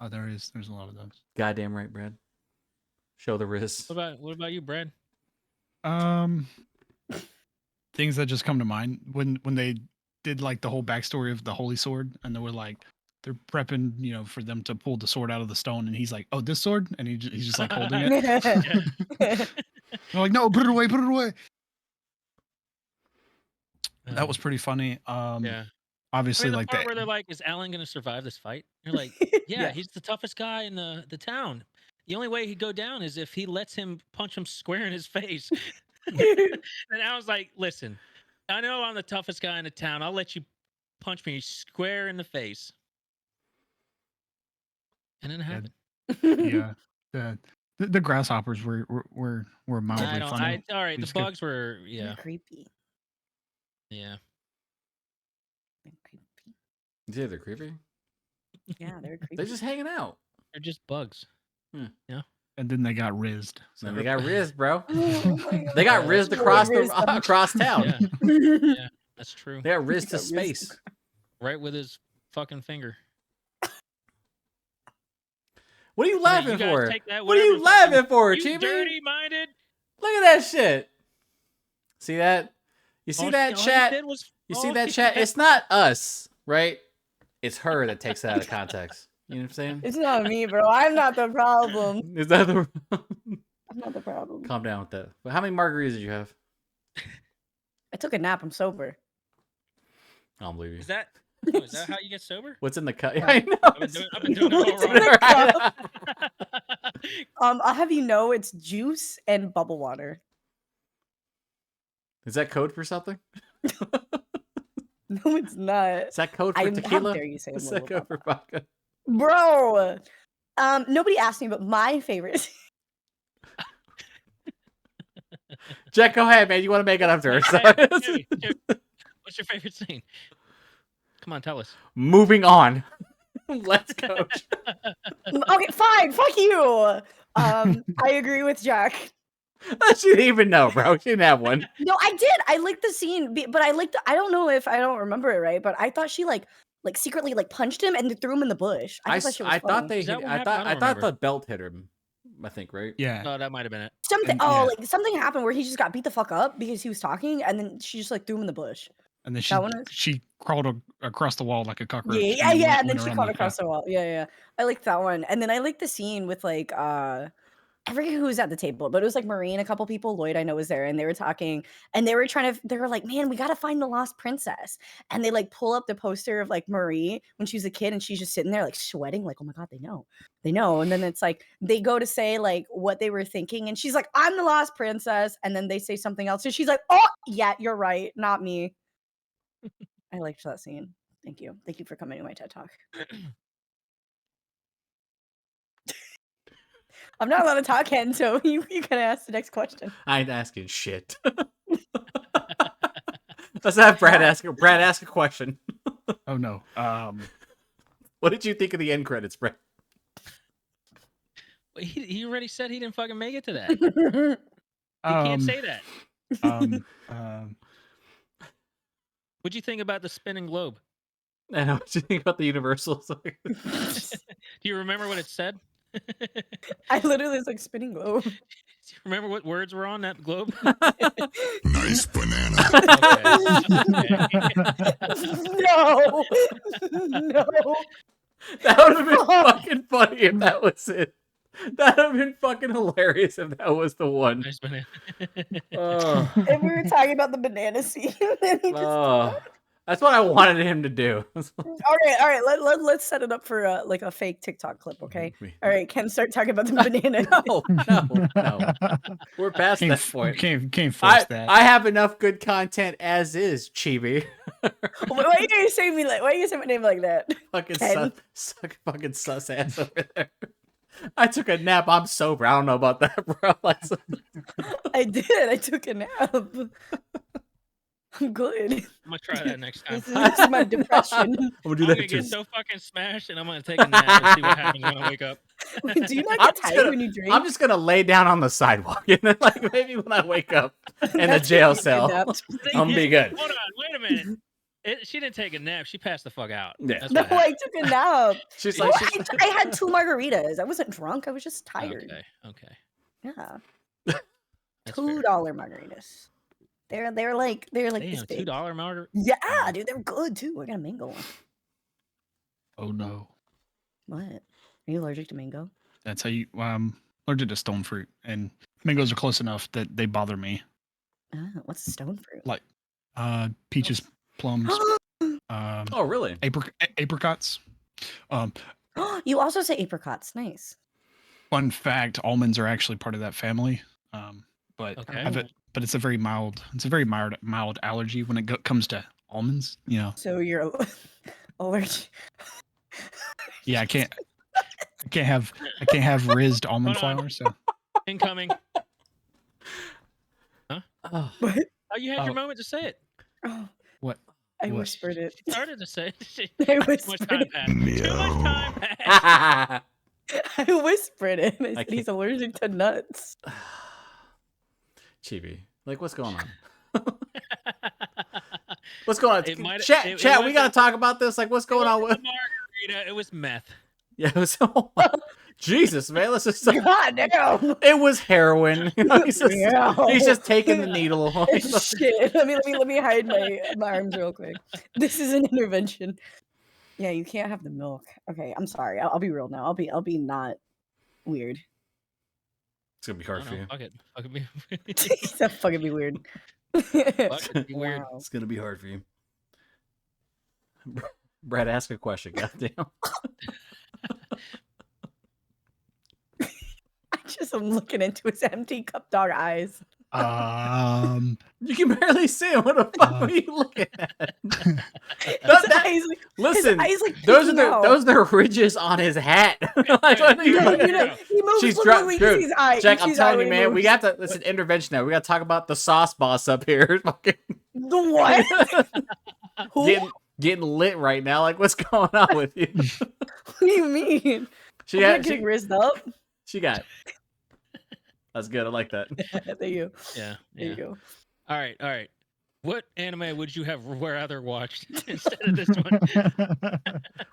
Oh, there's a lot of those. Goddamn right, Brad. Show the wrist. What about you, Brad? Things that just come to mind when they did like the whole backstory of the holy sword, and they were like they're prepping, for them to pull the sword out of the stone, and he's like, "Oh, this sword," and he's just like holding it. They're like, "No, put it away, put it away." That was pretty funny. Yeah. Obviously, The like part that. where they're like, "Is Alan gonna survive this fight?" You're like, "Yeah, he's the toughest guy in the town. The only way he'd go down is if he lets him punch him square in his face." And Alan's like, "Listen, I know I'm the toughest guy in the town. I'll let you punch me square in the face." And then it happened. Yeah, the grasshoppers were mildly I don't. funny. All right, We the just get- bugs were. They're Yeah, creepy. yeah. They're creepy. Yeah, they're creepy. Yeah, they're creepy. They're just hanging out. They're just bugs. And then they got rizzed. And they got Rizz, bro. Oh my God. They got Rizz across Rizz. across town. Yeah, yeah, that's true. They got Rizz to got Rizz. space. Right with his fucking finger. What are you laughing You guys for? take that What are you whatever fucking- laughing for, You Chibi? dirty-minded. Look at that shit. See that? You see All that he chat? did was- You see all that he chat? did- It's not us, right? It's her that takes it out of context. You know what I'm saying? It's not me, bro. I'm not the problem. Is that the? I'm not the problem. Calm down with that. But how many margaritas did you have? I took a nap. I'm sober. I don't believe you. Is that how you get sober? What's in the cup? Yeah. I know. I've been doing it all What's in wrong. the cup? I'll have you know it's juice and bubble water. Is that code for something? No, it's not. Is that code for How tequila? dare you say Is I'm that code for vodka? Bro. Nobody asked me, but my favorite. Jack, go ahead, man. You want to make it up to her? Hey, Jimmy, what's your favorite scene? Come on, tell us. Moving on. Let's go. Okay, fine. Fuck you. I agree with Jack. She didn't even know, bro. She didn't have one. No, I did. I liked the scene, but I don't know if I don't remember it right, but I thought she like secretly punched him and threw him in the bush. I thought she was I thought funny. Is that what I happened? I thought don't the belt hit him. I think, right? Yeah. Oh, that might have been it. Something. And- Oh, yeah. like something happened where he just got beat the fuck up because he was talking, and then she just like threw him in the bush. And then That one is? she crawled across the wall like a cockroach. Yeah, and and then went she around crawled the- across the wall. Yeah. I like that one, and then I like the scene with like I forget who was at the table, but it was like Marie and a couple people. Lloyd, I know, was there, and they were talking, and they were like, man, we gotta find the lost princess. And they like pull up the poster of like Marie when she was a kid, and she's just sitting there like sweating, like, oh my god, they know. And then it's like they go to say like what they were thinking, and she's like, I'm the lost princess, and then they say something else, and she's like, oh yeah, you're right, not me. I liked that scene. Thank you for coming to my TED Talk. I'm not allowed to talk, Ken, so you gotta ask the next question. I ain't asking shit. Let's have Brad ask a question. Oh no. What did you think of the end credits, Brad? Well, he already said he didn't fucking make it to that. He can't say that. What'd you think about the spinning globe? I know. What do you think about the Universal? Do you remember what it said? I literally was like spinning globe. Do you remember what words were on that globe? Nice banana. No. That would have been fucking funny if that was it. That would have been fucking hilarious if that was the one. Nice banana. Oh. And we were talking about the banana scene. And he just That's what I wanted him to do. all right. Let's set it up for like a fake TikTok clip, okay? All right, Ken, start talking about the banana. No. We're past that point. Can't force that. I have enough good content as is, Chibi. Why are you gonna say me like? Why are you gonna say my name like that? fucking sus ass over there. I took a nap. I'm sober. I don't know about that, bro. I did. I took a nap. I'm good. I'm gonna try that next time. This is my depression. I'm gonna I'm get so fucking smashed, and I'm gonna take a nap and see what happens when I wake up. Do you not get tired when you drink? I'm just gonna lay down on the sidewalk, and then like maybe when I wake up in the jail cell, I'm gonna be good. Hold on, wait a minute. She didn't take a nap. She passed the fuck out. Yeah. That's No, what I happened. took a nap. She's No, like, I had 2 margaritas. I wasn't drunk. I was just tired. Okay. Yeah. That's $2 fair. margaritas. They're like this Damn, big. $2 margarita. Yeah, dude, they're good too. I got a mango one. Oh no. What? Are you allergic to mango? That's how you allergic to stone fruit, and mangoes are close enough that they bother me. What's a stone fruit? Like peaches, plums, oh really? apricots. You also say apricots. Nice. Fun fact: almonds are actually part of that family. But Okay. but it's a very mild allergy when it comes to almonds. You know. So you're allergic. Yeah, I can't have Rizz almond Hold on. flour. So Incoming. Huh? Oh. What? Oh, you had your moment to say it. Oh, what? I What? whispered it. She started to say it. I Too much whispered time it. passed. Too much time passed. I whispered it. I said can't- he's allergic to nuts. Chibi, like what's going on? What's going on? It might- Chat, it we wasn't- gotta talk about this. Like, what's going on It with? wasn't a margarita. It was meth. Yeah, it was. Jesus, man, let's just. God damn. It was heroin. You know, he's just taking the needle. Shit. Let me hide my arms real quick. This is an intervention. Yeah, you can't have the milk. Okay, I'm sorry. I'll be real now. I'll be not weird. It's gonna be hard for you. Fuck it. Fuck it. That fucking be weird. Fuck it. Be weird. Wow. It's gonna be hard for you. Brad, ask a question. Goddamn. I'm looking into his empty cup dog eyes. You can barely see him. What the fuck are you looking at? Listen, those are the ridges on his hat. Like, what are you looking at? He moves. She's Look, dude, Jack, I'm telling you, man, moves. we got to listen. Intervention now. We got to talk about the sauce boss up here. Fucking The what? Who? getting lit right now. Like, what's going on with you? What do you mean? She I'm got not getting rizzed up. She got. That's good. I like that. There you. Yeah. There you go. All right. What anime would you have rather watched instead of this one?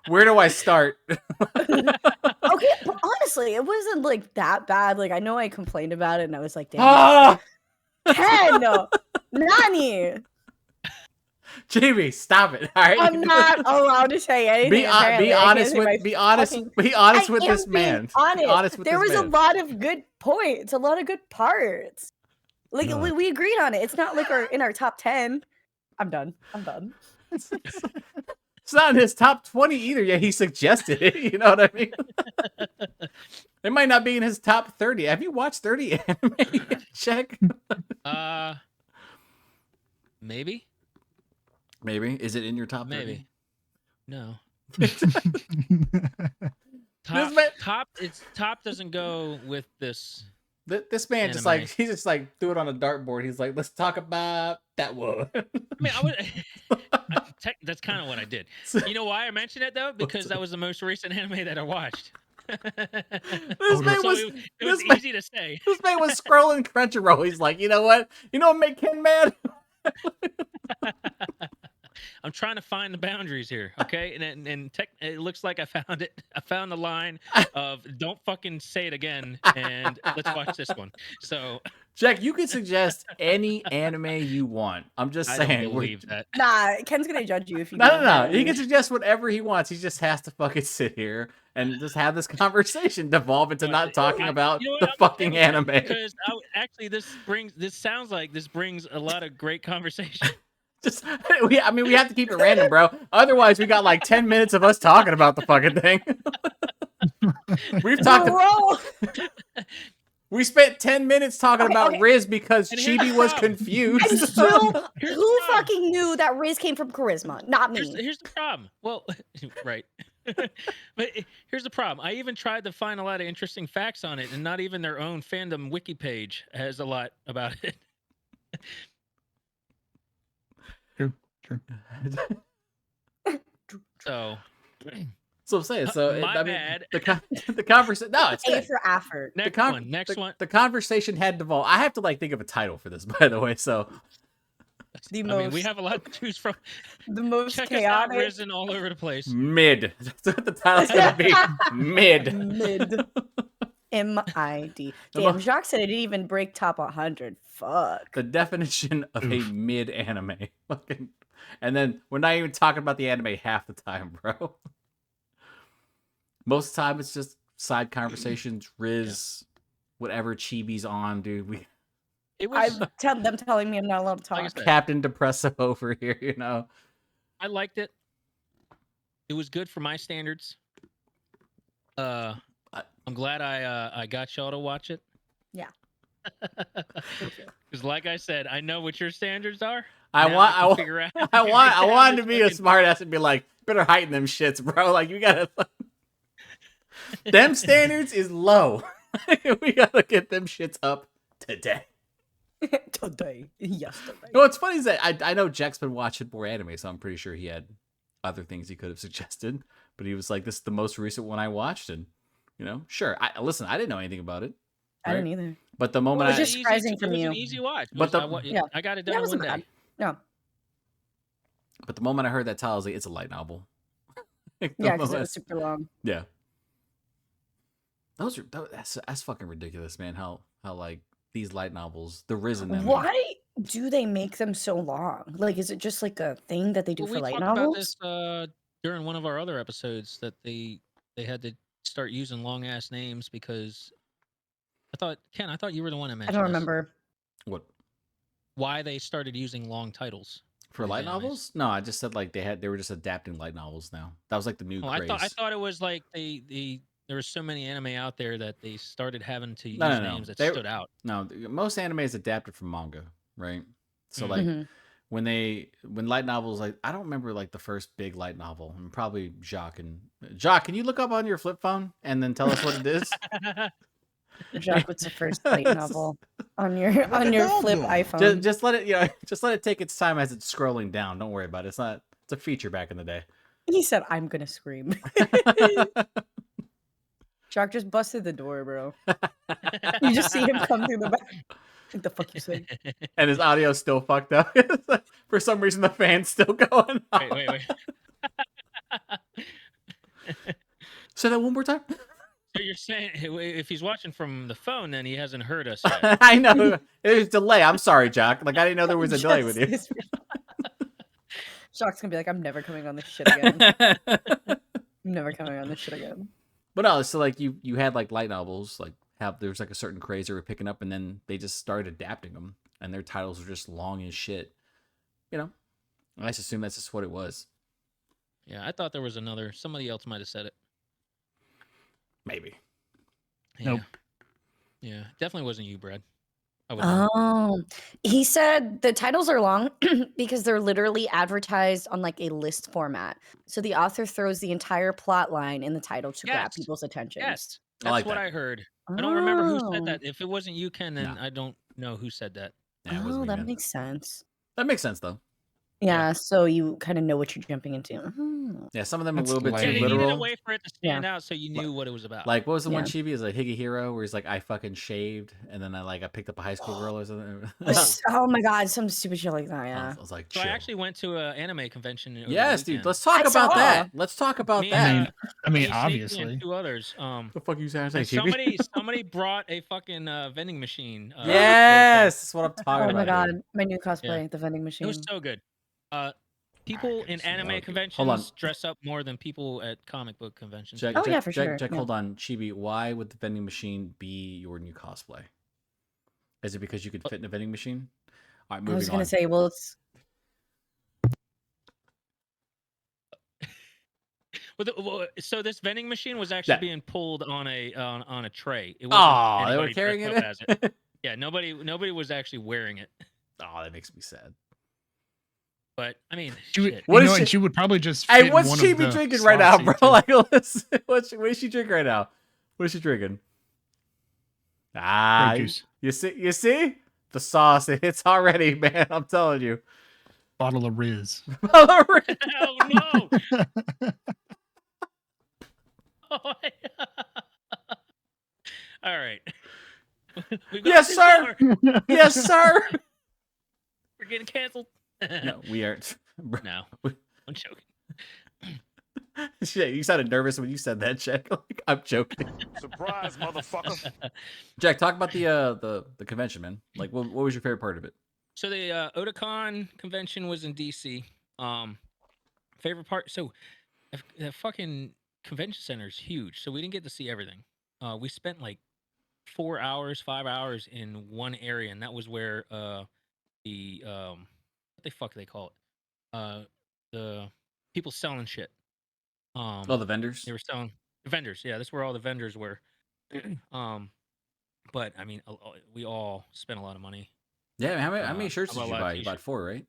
Where do I start? Okay, Okay, but honestly, it wasn't like that bad. Like I know I complained about it, and I was like, "Damn, 10, Nani." Chibi, stop it! All right, I'm not allowed to say anything. be honest with this man. Honest. Be honest with there this was man. a lot of good points, a lot of good parts. Like we agreed on it. It's not like in our top 10. I'm done. It's not in his top 20 either. Yeah, he suggested it. You know what I mean? It might not be in his top 30. Have you watched 30 anime? Check. Maybe. Maybe. Is it in your top 30? Maybe. No. Top doesn't go with this. This man anime. just like he's just like threw it on a dartboard. He's like, let's talk about that one. I mean, that's kind of what I did. You know why I mentioned it though? Because that was the most recent anime that I watched. This man was easy to say. This man was scrolling Crunchyroll. He's like, you know what? You know what make Ken mad? I'm trying to find the boundaries here, okay? And it looks like I found it. I found the line of "Don't fucking say it again," and let's watch this one. So, Jack, you can suggest any anime you want. I'm just saying. I don't believe that. Nah, Ken's gonna judge you if you. No. He can suggest whatever he wants. He just has to fucking sit here and just have this conversation devolve into not talking about the fucking anime. Because actually, this sounds like this brings a lot of great conversation. We have to keep it random, bro. Otherwise, we got like 10 minutes of us talking about the fucking thing. We've talked. We spent 10 minutes talking about Rizz because Chibi was confused. And still, who fucking knew that Rizz came from charisma? Not me. Here's the problem. Well, right. But here's the problem. I even tried to find a lot of interesting facts on it, and not even their own fandom wiki page has a lot about it. True. So I'm saying. So my bad. The conversation. No, it's A for effort. Next one. The conversation had devolved. I have to like think of a title for this, by the way. So I mean, we have a lot to choose from. The most Check chaotic. us out, Risen all over the place. Mid. That's what the title's gonna be. Mid. MID. Damn, Jacques said it didn't even break top 100. Fuck. The definition of a mid anime. Fucking. And then we're not even talking about the anime half the time, bro. Most of the time, it's just side conversations, Rizz, whatever Chibi's on, dude. Them telling me I'm not allowed to talk. Like Captain Depresso over here, you know. I liked it. It was good for my standards. I'm glad I got y'all to watch it. Yeah. Because like I said, I know what your standards are. I wanted to be a smart ass and be like, better heighten them shits, bro. Like you gotta them standards is low. We gotta get them shits up today. Yesterday. No, what's funny is that I know Jack's been watching more anime, so I'm pretty sure he had other things he could have suggested. But he was like, this is the most recent one I watched, and you know, sure. I didn't know anything about it. Right? I didn't either. But the moment it was just surprising from you. It was an easy watch. But I got it done in one day. No. But the moment I heard that title, I was like, it's a light novel. Yeah, because it was super long. Yeah. That's fucking ridiculous, man. How like these light novels, the Rizz in them. Why do they make them so long? Like, is it just like a thing that they do for light novels? We talked about this during one of our other episodes that they had to start using long ass names because Ken, I thought you were the one that mentioned. I don't remember. What? Why they started using long titles for light novels? No, I just said like they were just adapting light novels now. That was like the new craze. I thought it was like there were so many anime out there that they started having to use names that stood out. No, most anime is adapted from manga, right? So like when light novels, like I don't remember like the first big light novel. And probably Jacques, can you look up on your flip phone and then tell us what it is? Jacques, what's the first light novel on your flip iPhone? Just let it take its time as it's scrolling down. Don't worry about it. It's a feature back in the day. He said, "I'm gonna scream." Jacques just busted the door, bro. You just see him come through the back. What the fuck you say? And his audio's still fucked up. For some reason, the fan's still going on. Wait. Say that one more time. So you're saying if he's watching from the phone, then he hasn't heard us yet. I know there's delay. I'm sorry, Jack. Like I didn't know there was a delay with you. Shock's gonna be like, I'm never coming on this shit again. I'm never coming on this shit again. But no, so like you had like light novels, like there was like a certain craze they were picking up, and then they just started adapting them, and their titles were just long as shit. You know, I just assume that's just what it was. Yeah, I thought there was another. Somebody else might have said it. Maybe. Yeah. Nope. Yeah, definitely wasn't you, Brad. Oh, he said the titles are long because they're literally advertised on like a list format. So the author throws the entire plot line in the title to grab Yes. people's attention. Yes, I that's like what that. I heard. I don't remember who said Oh. that. If it wasn't you, Ken, then No. I don't know who said that. Yeah, it wasn't Oh, me, that man. makes sense. That makes sense though. Yeah, so you kind of know what you're jumping into. Yeah, some of them are a That's little bit Yeah, too they lame. needed a literal. way for it to stand out so you knew what it was about. Like what was the one Yeah. chibi? Is like Higehiro, where he's like, I fucking shaved, and then I picked up a high school girl or something. Oh my god, some stupid shit like that. Yeah. I was like, so I chill. actually went to an anime convention. Over the Yes, dude. weekend. Let's talk I about saw. that. Let's talk about Me that. and, I mean, me, Sneaky, obviously. and two others. The fuck you saying? And somebody brought a fucking vending machine. Yes, that's what I'm talking Oh about. my god, dude. my new cosplay, the vending It machine. was so good. People in anime conventions Hold on. dress up more than people at comic book conventions. Jack, Oh, Jack, yeah, for Jack, sure, Jack, yeah. hold on, Chibi. Why would the vending machine be your new cosplay? Is it because you could fit in a vending machine? All right, moving I was gonna on. say, well, it's So this vending machine was actually Yeah. being pulled on a tray. It wasn't Oh, they were anybody carrying dressed it. up as it. Yeah, nobody was actually wearing it. Oh, that makes me sad. But I mean, She would, shit. What you is know, she- and she would probably just Hey, fit what's one Chibi of the drinking right now, slots bro? into- Like, listen, what is she drinking right now? What is she drinking? Ah, Grape juice. you see the sauce. It hits already, man. I'm telling you. Bottle of Rizz. Oh no! All right. We've got Yes, this sir. hour. Yes, sir. We're getting canceled. No, we aren't. No, I'm joking. Shit, you sounded nervous when you said that, Jack. Like, I'm joking. Surprise, motherfucker. Jack, talk about the convention, man. Like, what was your favorite part of it? So the Otakon convention was in DC. Favorite part. So the fucking convention center is huge. So we didn't get to see everything. We spent like 4 hours, 5 hours in one area, and that was where the what the fuck they call it? The people selling shit. Oh, the vendors. They were selling the vendors. Yeah, that's where all the vendors were. But I mean, we all spent a lot of money. Yeah, how many shirts I did bought a you lot of buy? You bought t-shirts. 4, right?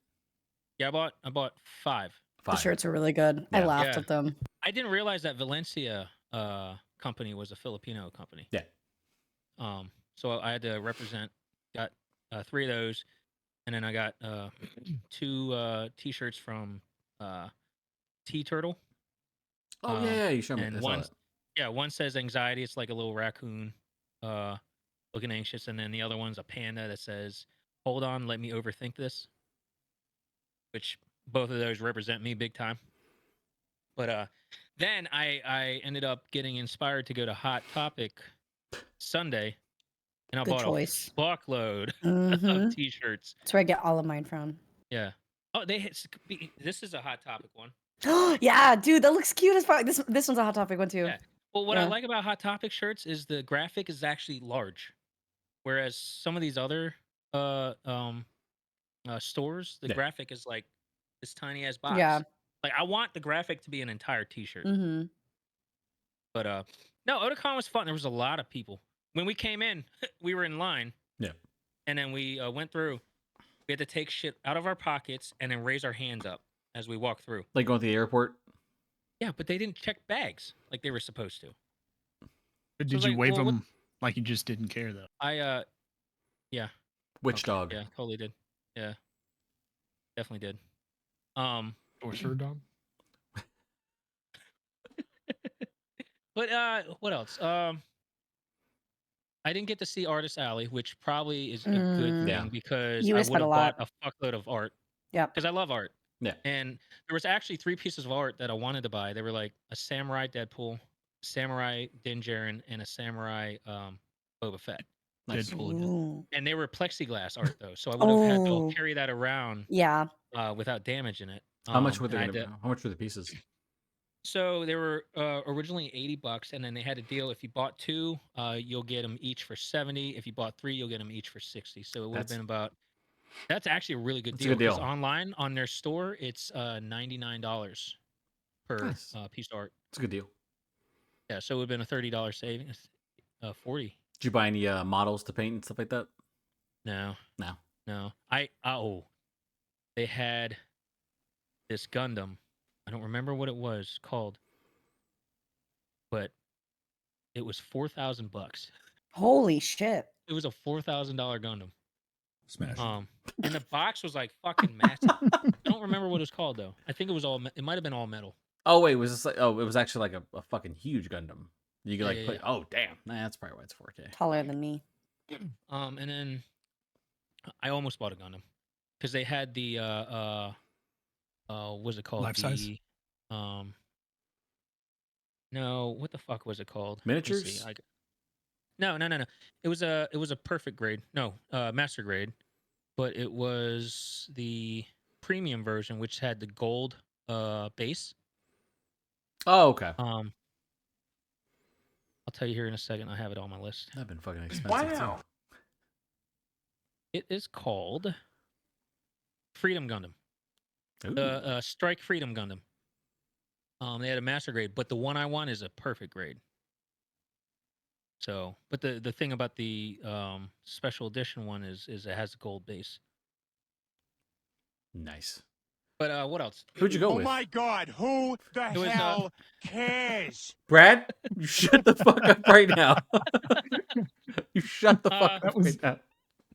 Yeah, I bought 5. the shirts are really good. I Yeah. laughed Yeah. at them. I didn't realize that Valencia company was a Filipino company. Yeah. So I had to represent. Got 3 of those, and then I got 2 T-shirts from Tea Turtle. Oh yeah, you showed me. And I saw one, that. yeah, one says anxiety. It's like a little raccoon, looking anxious, and then the other one's a panda that says, "Hold on, let me overthink this." Which both of those represent me big time. But then I ended up getting inspired to go to Hot Topic Sunday, and I Good bought choice. a fuckload Mhm. of T-shirts. That's where I get all of mine from. Yeah. Oh, this is a Hot Topic one. Yeah, dude, that looks cute as fuck. This one's a Hot Topic one too. Yeah. Well, what I Yeah. like about Hot Topic shirts is the graphic is actually large, whereas some of these other stores, the Yeah. graphic is like this tiny ass box. Yeah. Like I want the graphic to be an entire T-shirt. Mm-hmm. But no, Otakon was fun. There was a lot of people. When we came in, we were in line. Yeah. And then we went through. We had to take shit out of our pockets and then raise our hands up as we walked through. Like going to the airport. Yeah, but they didn't check bags like they were supposed to. But So did it's you like, wave well, what- them like you just didn't care though? Yeah, Witch dog. yeah, totally did. Yeah, definitely did. Sorcerer dog? But what else? I didn't get to see Artist Alley, which probably is a good thing Yeah. because You I missed would out have a bought a fuckload of art. Yeah. Because I love art. Yeah. And there was actually 3 pieces of art that I wanted to buy. They were like a samurai Deadpool, Samurai Din Djarin, and a Samurai Boba Fett. Nice. Ooh. And they were plexiglass art though, so I would have had to Oh. carry that around Yeah. without damage in it. How much were and I had to- how much were the pieces? So they were originally $80, and then they had a deal. If you bought 2, you'll get them each for 70. If you bought 3, you'll get them each for 60. So it would have That's- been about. That's actually a really good That's a deal. good deal. Because online on their store, it's $99 per Nice. piece of art. It's a good deal. Yeah, so it would have been a $30 savings. 40. Did you buy any models to paint and stuff like that? No. No. They had this Gundam. I don't remember what it was called, but it was $4,000. Holy shit. It was a $4,000 Gundam. Smash. And the box was like fucking massive. I don't remember what it was called though. I think it was it might have been all metal. Oh wait, was this like? Oh, it was actually like a fucking huge Gundam. You could Yeah, like yeah, put. yeah. Oh damn, nah, that's probably why it's 4K. Taller than me. And then I almost bought a Gundam because they had the what's it called? Life size? No, what the fuck was it called? Let me see. Miniatures? No. It was a perfect grade. No, master grade, but it was the premium version, which had the gold base. Oh okay. I'll tell you here in a second. I have it on my list. That'd been fucking expensive Wow. too. It is called Freedom Gundam. Ooh. The Strike Freedom Gundam. They had a master grade, but the one I want is a perfect grade. So, but the thing about the special edition one is it has a gold base. Nice. But what else? Who'd you go Oh with? my God! Who the It was, hell cares? Brad, you shut the fuck up right now. You shut the fuck That up was- right now.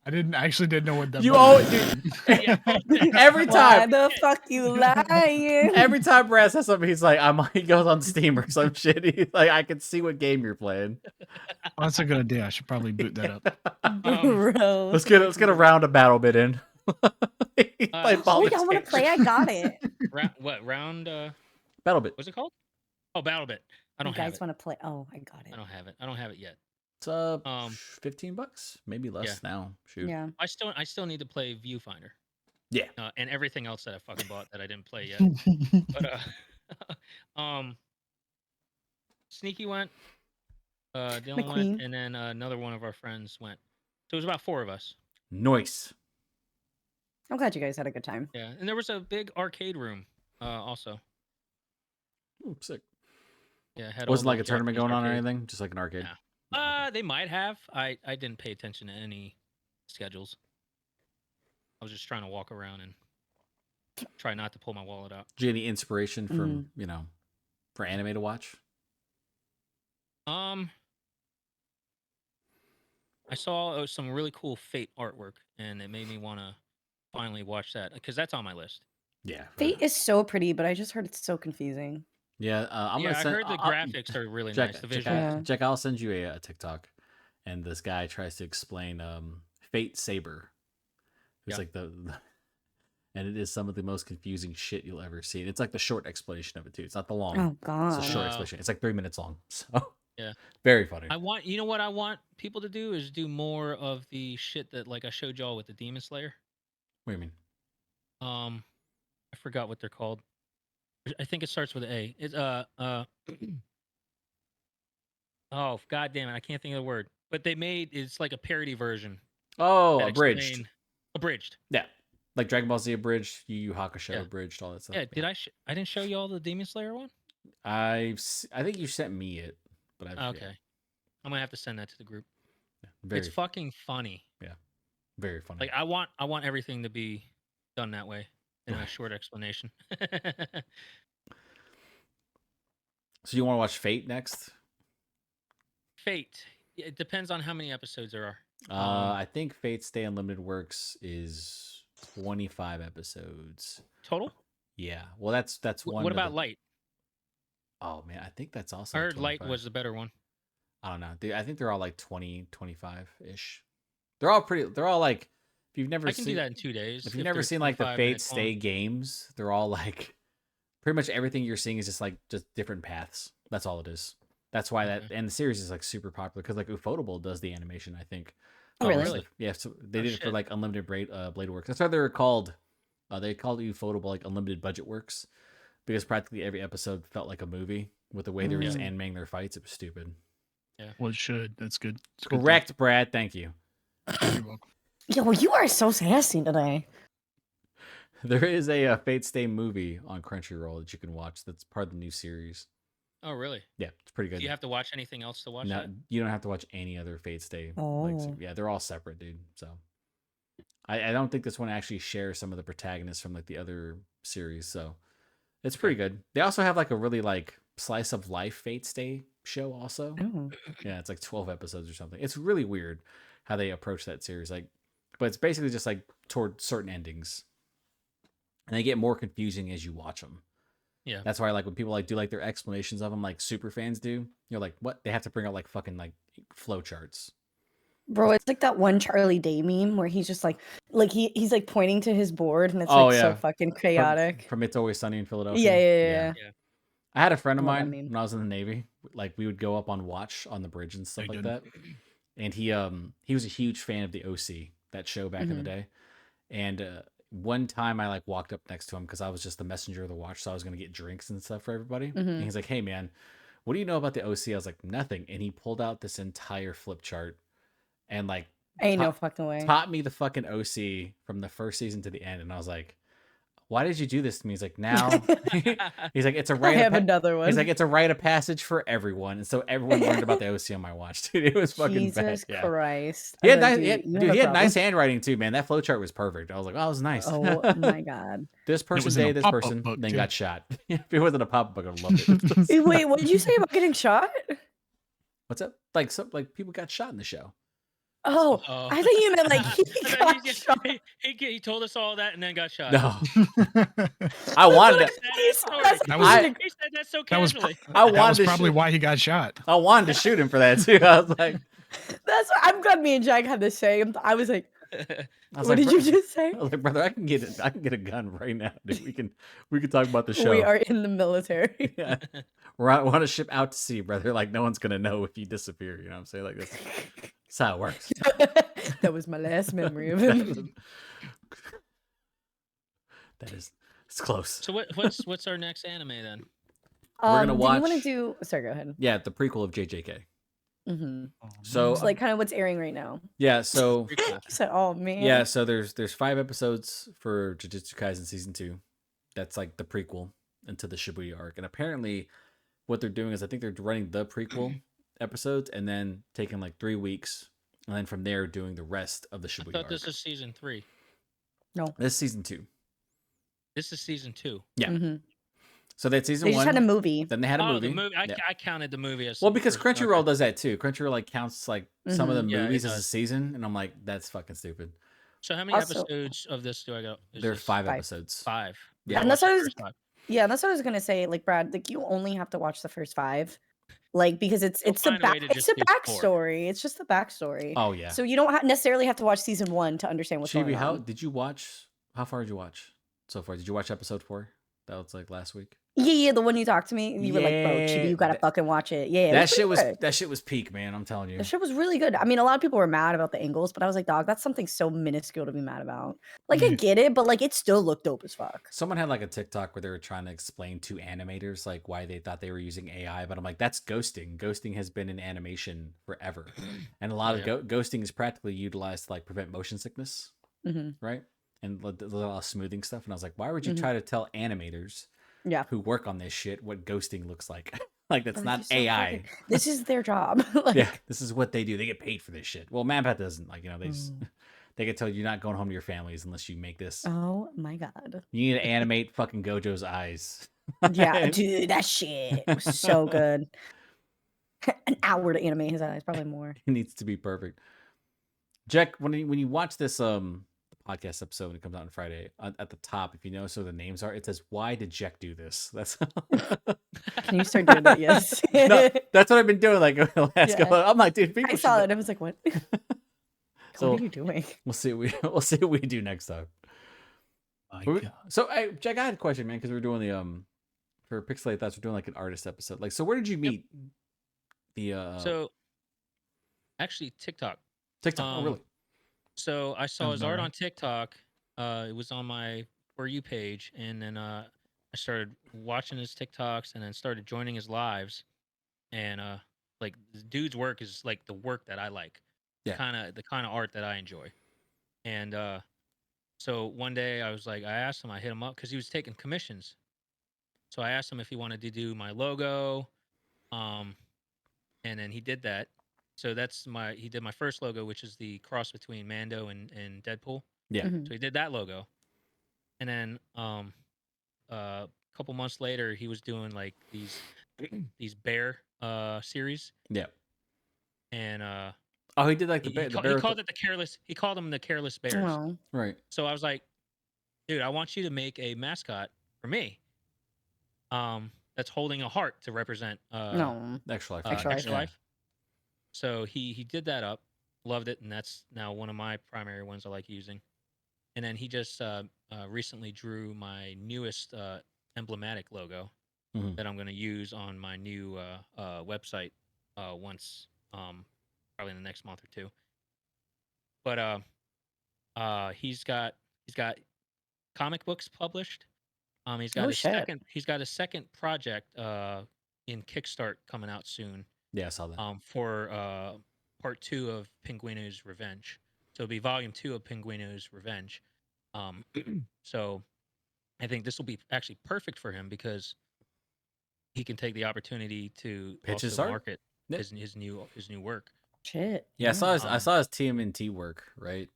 I didn't know what that. You button always was. Yeah. every Why time. the fuck you lying? Every time Brad says something, he's like, he goes on Steam or some shit. He's like, I can see what game you're playing. Well, that's a good idea. I should probably boot that up. Bro. Let's get a round of battle bit in. He played Oh, Baldur's y'all want Gate. to play? I got it. Round? Battle bit. What's it called? Oh, BattleBit. I don't You have guys it. want to play? Oh, I got it. I don't have it yet. It's Um, $15, maybe less now. Shoot. Yeah. I still need to play Viewfinder. Yeah. And everything else that I fucking bought that I didn't play yet. But Sneaky went, Dylan McQueen. went, and then another one of our friends went. So it was about 4 of us. Noise. I'm glad you guys had a good time. Yeah, and there was a big arcade room also. Ooh, sick. Yeah, had Wasn't all like the a tournament Japanese going on or arcade. anything? Just like an arcade? No. No, okay. They might have. I didn't pay attention to any schedules. I was just trying to walk around and try not to pull my wallet out. Did you get any inspiration from, for anime to watch? I saw some really cool Fate artwork, and it made me want to finally watch that because that's on my list. Yeah. Fate is so pretty, but I just heard it's so confusing. Yeah, I'm Yeah, gonna I send. heard the graphics are really nice. The visuals. Yeah. Jack, I'll send you a TikTok, and this guy tries to explain Fate Saber. It's Yeah. like and it is some of the most confusing shit you'll ever see. It's like the short explanation of it too. It's not the long. Oh It's a god. short Wow. explanation. It's like 3 minutes long. So Yeah. very funny. You know what I want people to do is do more of the shit that like I showed y'all with the Demon Slayer. What do you mean? I forgot what they're called. I think it starts with an A. It's oh god damn it, I can't think of the word. But it's like a parody version. Oh, that abridged. explain- Abridged. Yeah, like Dragon Ball Z abridged, Yu Yu Hakusho Yeah. abridged, all that stuff. Yeah, did I didn't show you all the Demon Slayer one? I think you sent me it, but I Okay. I'm gonna have to send that to the group. very It's fucking funny. very funny. Like I want everything to be done that way in a short explanation. So you want to watch Fate next? Fate. It depends on how many episodes there are. I think Fate Stay Unlimited Works is 25 episodes. Total? Yeah. Well, that's one. What of about the- Light? Oh man, I think that's also. I heard Light 25. was the better one. I don't know. I think they're all like 20, 25 ish. They're all pretty. They're all like. If you've never I can seen do that in 2 days. If you've they're never seen like the 25 Fate minutes long. Stay games, they're all like. Pretty much everything you're seeing is just different paths. That's all it is. That's why that and the series is like super popular because like Ufotable does the animation. I think. Oh, really? really? Yeah, so they Oh, did it for shit. like Unlimited Blade Works. That's why they're called. They called Ufotable like Unlimited Budget Works because practically every episode felt like a movie with the way they were just animating their fights. It was stupid. Yeah. Well, it should. That's good. It's good Correct, Brad. Thank you. You're welcome. Yo, you are so sassy today. There is a Fate Stay movie on Crunchyroll that you can watch. That's part of the new series. Oh, really? Yeah, it's pretty good. Do you have to watch anything else to watch No, it? you don't have to watch any other Fate Stay. Oh. Yeah, they're all separate, dude. So I don't think this one actually shares some of the protagonists from like the other series. So it's pretty good. They also have like a really like slice of life Fate Stay show also. Oh. Yeah, it's like 12 episodes or something. It's really weird how they approach that series. Like, but it's basically just like toward certain endings. And they get more confusing as you watch them. Yeah. That's why, like, when people like do like their explanations of them, like super fans do, you're like, what? They have to bring out like fucking like flow charts. Bro, it's like that one Charlie Day meme where he's just like he's like pointing to his board and it's Oh, like yeah. so fucking chaotic. From It's Always Sunny in Philadelphia. Yeah. Yeah. I had a friend of I love that mine meme. when I was in the Navy. Like, we would go up on watch on the bridge and stuff I like did. that. And he was a huge fan of the OC, that show back in the day. And one time I like walked up next to him because I was just the messenger of the watch, so I was gonna get drinks and stuff for everybody. And he's like, "Hey man, what do you know about the OC?" I was like, "Nothing." And he pulled out this entire flip chart and like Ain't no fucking way. taught me the fucking OC from the first season to the end. And I was like, "Why did you do this to me?" He's like, "Now," he's like, "It's a I rite have of another one. He's like, "It's a rite of passage for everyone." And so everyone learned about the OC on my watch, dude. It was fucking bad. Jesus Yeah. Christ. He had I'm nice, like, he had, you dude, have he a had nice problem. handwriting too, man. That flowchart was perfect. I was like, "Oh, it was nice." Oh my god. This person was in a dated this pop-up person, book, then too. got shot. If it wasn't a pop-up book, I'd love it. Wait, what did you say about getting shot? What's up? Like like people got shot in the show. Oh, Oh. I think you meant like he I thought got he- shot. he told us all that and then got shot. No, I wanted what to. He said that That was- something- He said that so That was casually. I That was wanted to probably shoot. why he got shot. I wanted to shoot him for that too. I was like, That's what I'm glad me and Jack had the same. I was like, I was what like, did you just say? I was like, brother, I can get a gun right now, dude. We can talk about the show. We are in the military. Yeah. We're on a ship out to sea, brother. Like no one's gonna know if you disappear. You know what I'm saying? Like that's how it works. That was my last memory of him. It's close. So what's our next anime then? We're gonna Do you watch- want to do? Sorry, go ahead. Yeah, the prequel of JJK. Mm-hmm. So It's like kind of what's airing right now. yeah, so Prequel. You said, "Oh man." yeah, so there's 5 episodes for Jujutsu Kaisen season 2. That's like the prequel into the Shibuya arc. And apparently what they're doing is I think they're running the prequel episodes and then taking like 3 weeks and then from there doing the rest of the I Shibuya thought arc. this is season 3. This is season 2. This is season 2. Yeah. Mhm. So that's season They 1. just had a movie. Then they had a Oh, movie. the movie. Yeah. I counted the movie as Well, because first- Crunchyroll okay. does that too. Crunchyroll like counts like some of the Yeah, it movies as a does. season, and I'm like, that's fucking stupid. So how many Also- episodes of this do I go? Is There are this 5 5. episodes. 5. Yeah. And that's watch what I the was- first 5. Yeah, that's what I was gonna say. Like Brad, like you only have to watch the first 5, like because it's the find a way to it's the just do 4. backstory. It's just the backstory. Oh yeah. So you don't necessarily have to watch season 1 to understand what's Chibi, going how on. did you watch? How far did you watch so far? Did you watch episode 4? That was like last week. Yeah, the one you talked to me. You were like, "Bro, Chibi, you gotta Yeah, fucking watch it." Yeah, that shit pretty good. was peak, man. I'm telling you. The shit was really good. I mean, a lot of people were mad about the angles, but I was like, dog, that's something so minuscule to be mad about. Like, I get it, but like, it still looked dope as fuck. Someone had like a TikTok where they were trying to explain to animators like why they thought they were using AI, but I'm like, that's ghosting. Ghosting has been in animation forever, and a lot of ghosting is practically utilized to like prevent motion sickness, Hmm. right? And a lot of smoothing stuff. And I was like, why would you try to tell animators Yeah. who work on this shit what ghosting looks like? Like that's Like, not you're so AI. fucking- This is their job. Like, Yeah, this is what they do. They get paid for this shit. Well, Manpath doesn't. Like, you know, they just, Mm. they get told you're not going home to your families unless you make this. Oh my god. You need to animate fucking Gojo's eyes. Yeah, dude, that shit was so good. An hour to animate his eyes, probably more. It needs to be perfect. Jack, when you watch this podcast episode when it comes out on Friday, at the top, if you know so the names are, it says, "Why did Jack do this?" That's Can you start doing that? Yes. no, that's what I've been doing. Like the last Yeah. couple. I'm like, dude, people I should saw know. it. I was like, what? So- What are you doing? We'll see. We'll see what we do next time. My We- God. So, hey, Jack, I had a question, man, because we're doing the for Pixelated Thoughts, we're doing like an artist episode. Like, so where did you meet So actually TikTok. TikTok. Oh, really? So I saw Sounds his about art right. on TikTok. It was on my For You page, and then I started watching his TikToks, and then started joining his lives. And like the dude's work is like the work that I like, Yeah. the kind of art that I enjoy. And so one day I was like, I asked him, I hit him up because he was taking commissions. So I asked him if he wanted to do my logo, and then he did that. So he did my first logo, which is the cross between Mando and Deadpool. Yeah. Mhm. So he did that logo, and then a couple months later, he was doing like these bear series, Yeah. and Oh, he did like the he, bear. he, The ca- bear he with called it the careless. He called them the careless bears. Oh, right. So I was like, dude, I want you to make a mascot for me, that's holding a heart to represent no. Extra life. Extra Extra Yeah. Life. So he did that up, loved it, and that's now one of my primary ones I like using. And then he just recently drew my newest emblematic logo Mhm. that I'm going to use on my new website once, probably in the next month or two. But he's got comic books published. He's got Oh his shit. second project in Kickstart coming out soon. Yeah, I saw that. For part 2 of Pinguino's Revenge. So it'll be volume 2 of Pinguino's Revenge. So I think this will be actually perfect for him because he can take the opportunity to Pitch his also art? market Yeah. his new work. Shit. Yeah, I Um, saw his TMNT work, right?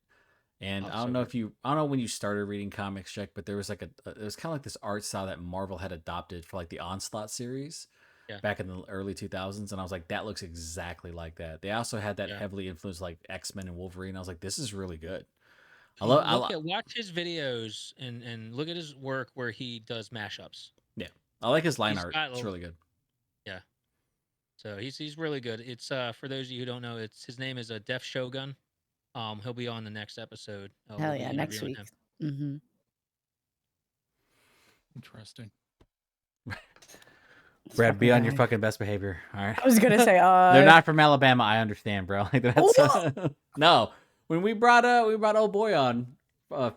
And Oh, I don't so know good. if I don't know when you started reading comics, Jack, but there was like it was kind of like this art style that Marvel had adopted for like the Onslaught series Yeah. back in the early 2000s, and I was like, that looks exactly like that. They also had that Yeah. heavily influenced like X-Men and Wolverine. I was like, this is really good. Watch his videos and look at his work where he does mashups. I like his line He's art. got It's really good. Yeah. So he's really good. It's for those of you who don't know, his name is Def Shogun. He'll be on the next episode. Hell We'll be yeah, next interviewing week. him. Mm-hmm. Interesting. Brad, be on your fucking best behavior. All right. I was gonna say, They're not from Alabama. I understand, bro. Like that's no. When we brought old boy on,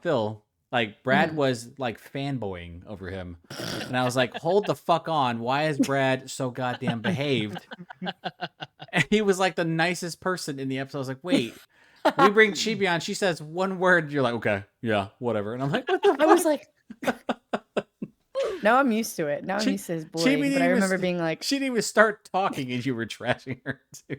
Phil, like Brad was like fanboying over him, and I was like, hold the fuck on. Why is Brad so goddamn behaved? And he was like the nicest person in the episode. I was like, wait. We bring Chibi on. She says one word. You're like, okay, yeah, whatever. And I'm like, what the fuck? I was like, now I'm used to it. Now I'm used to his bullying. But I remember being like, she didn't even start talking, and you were trashing her too.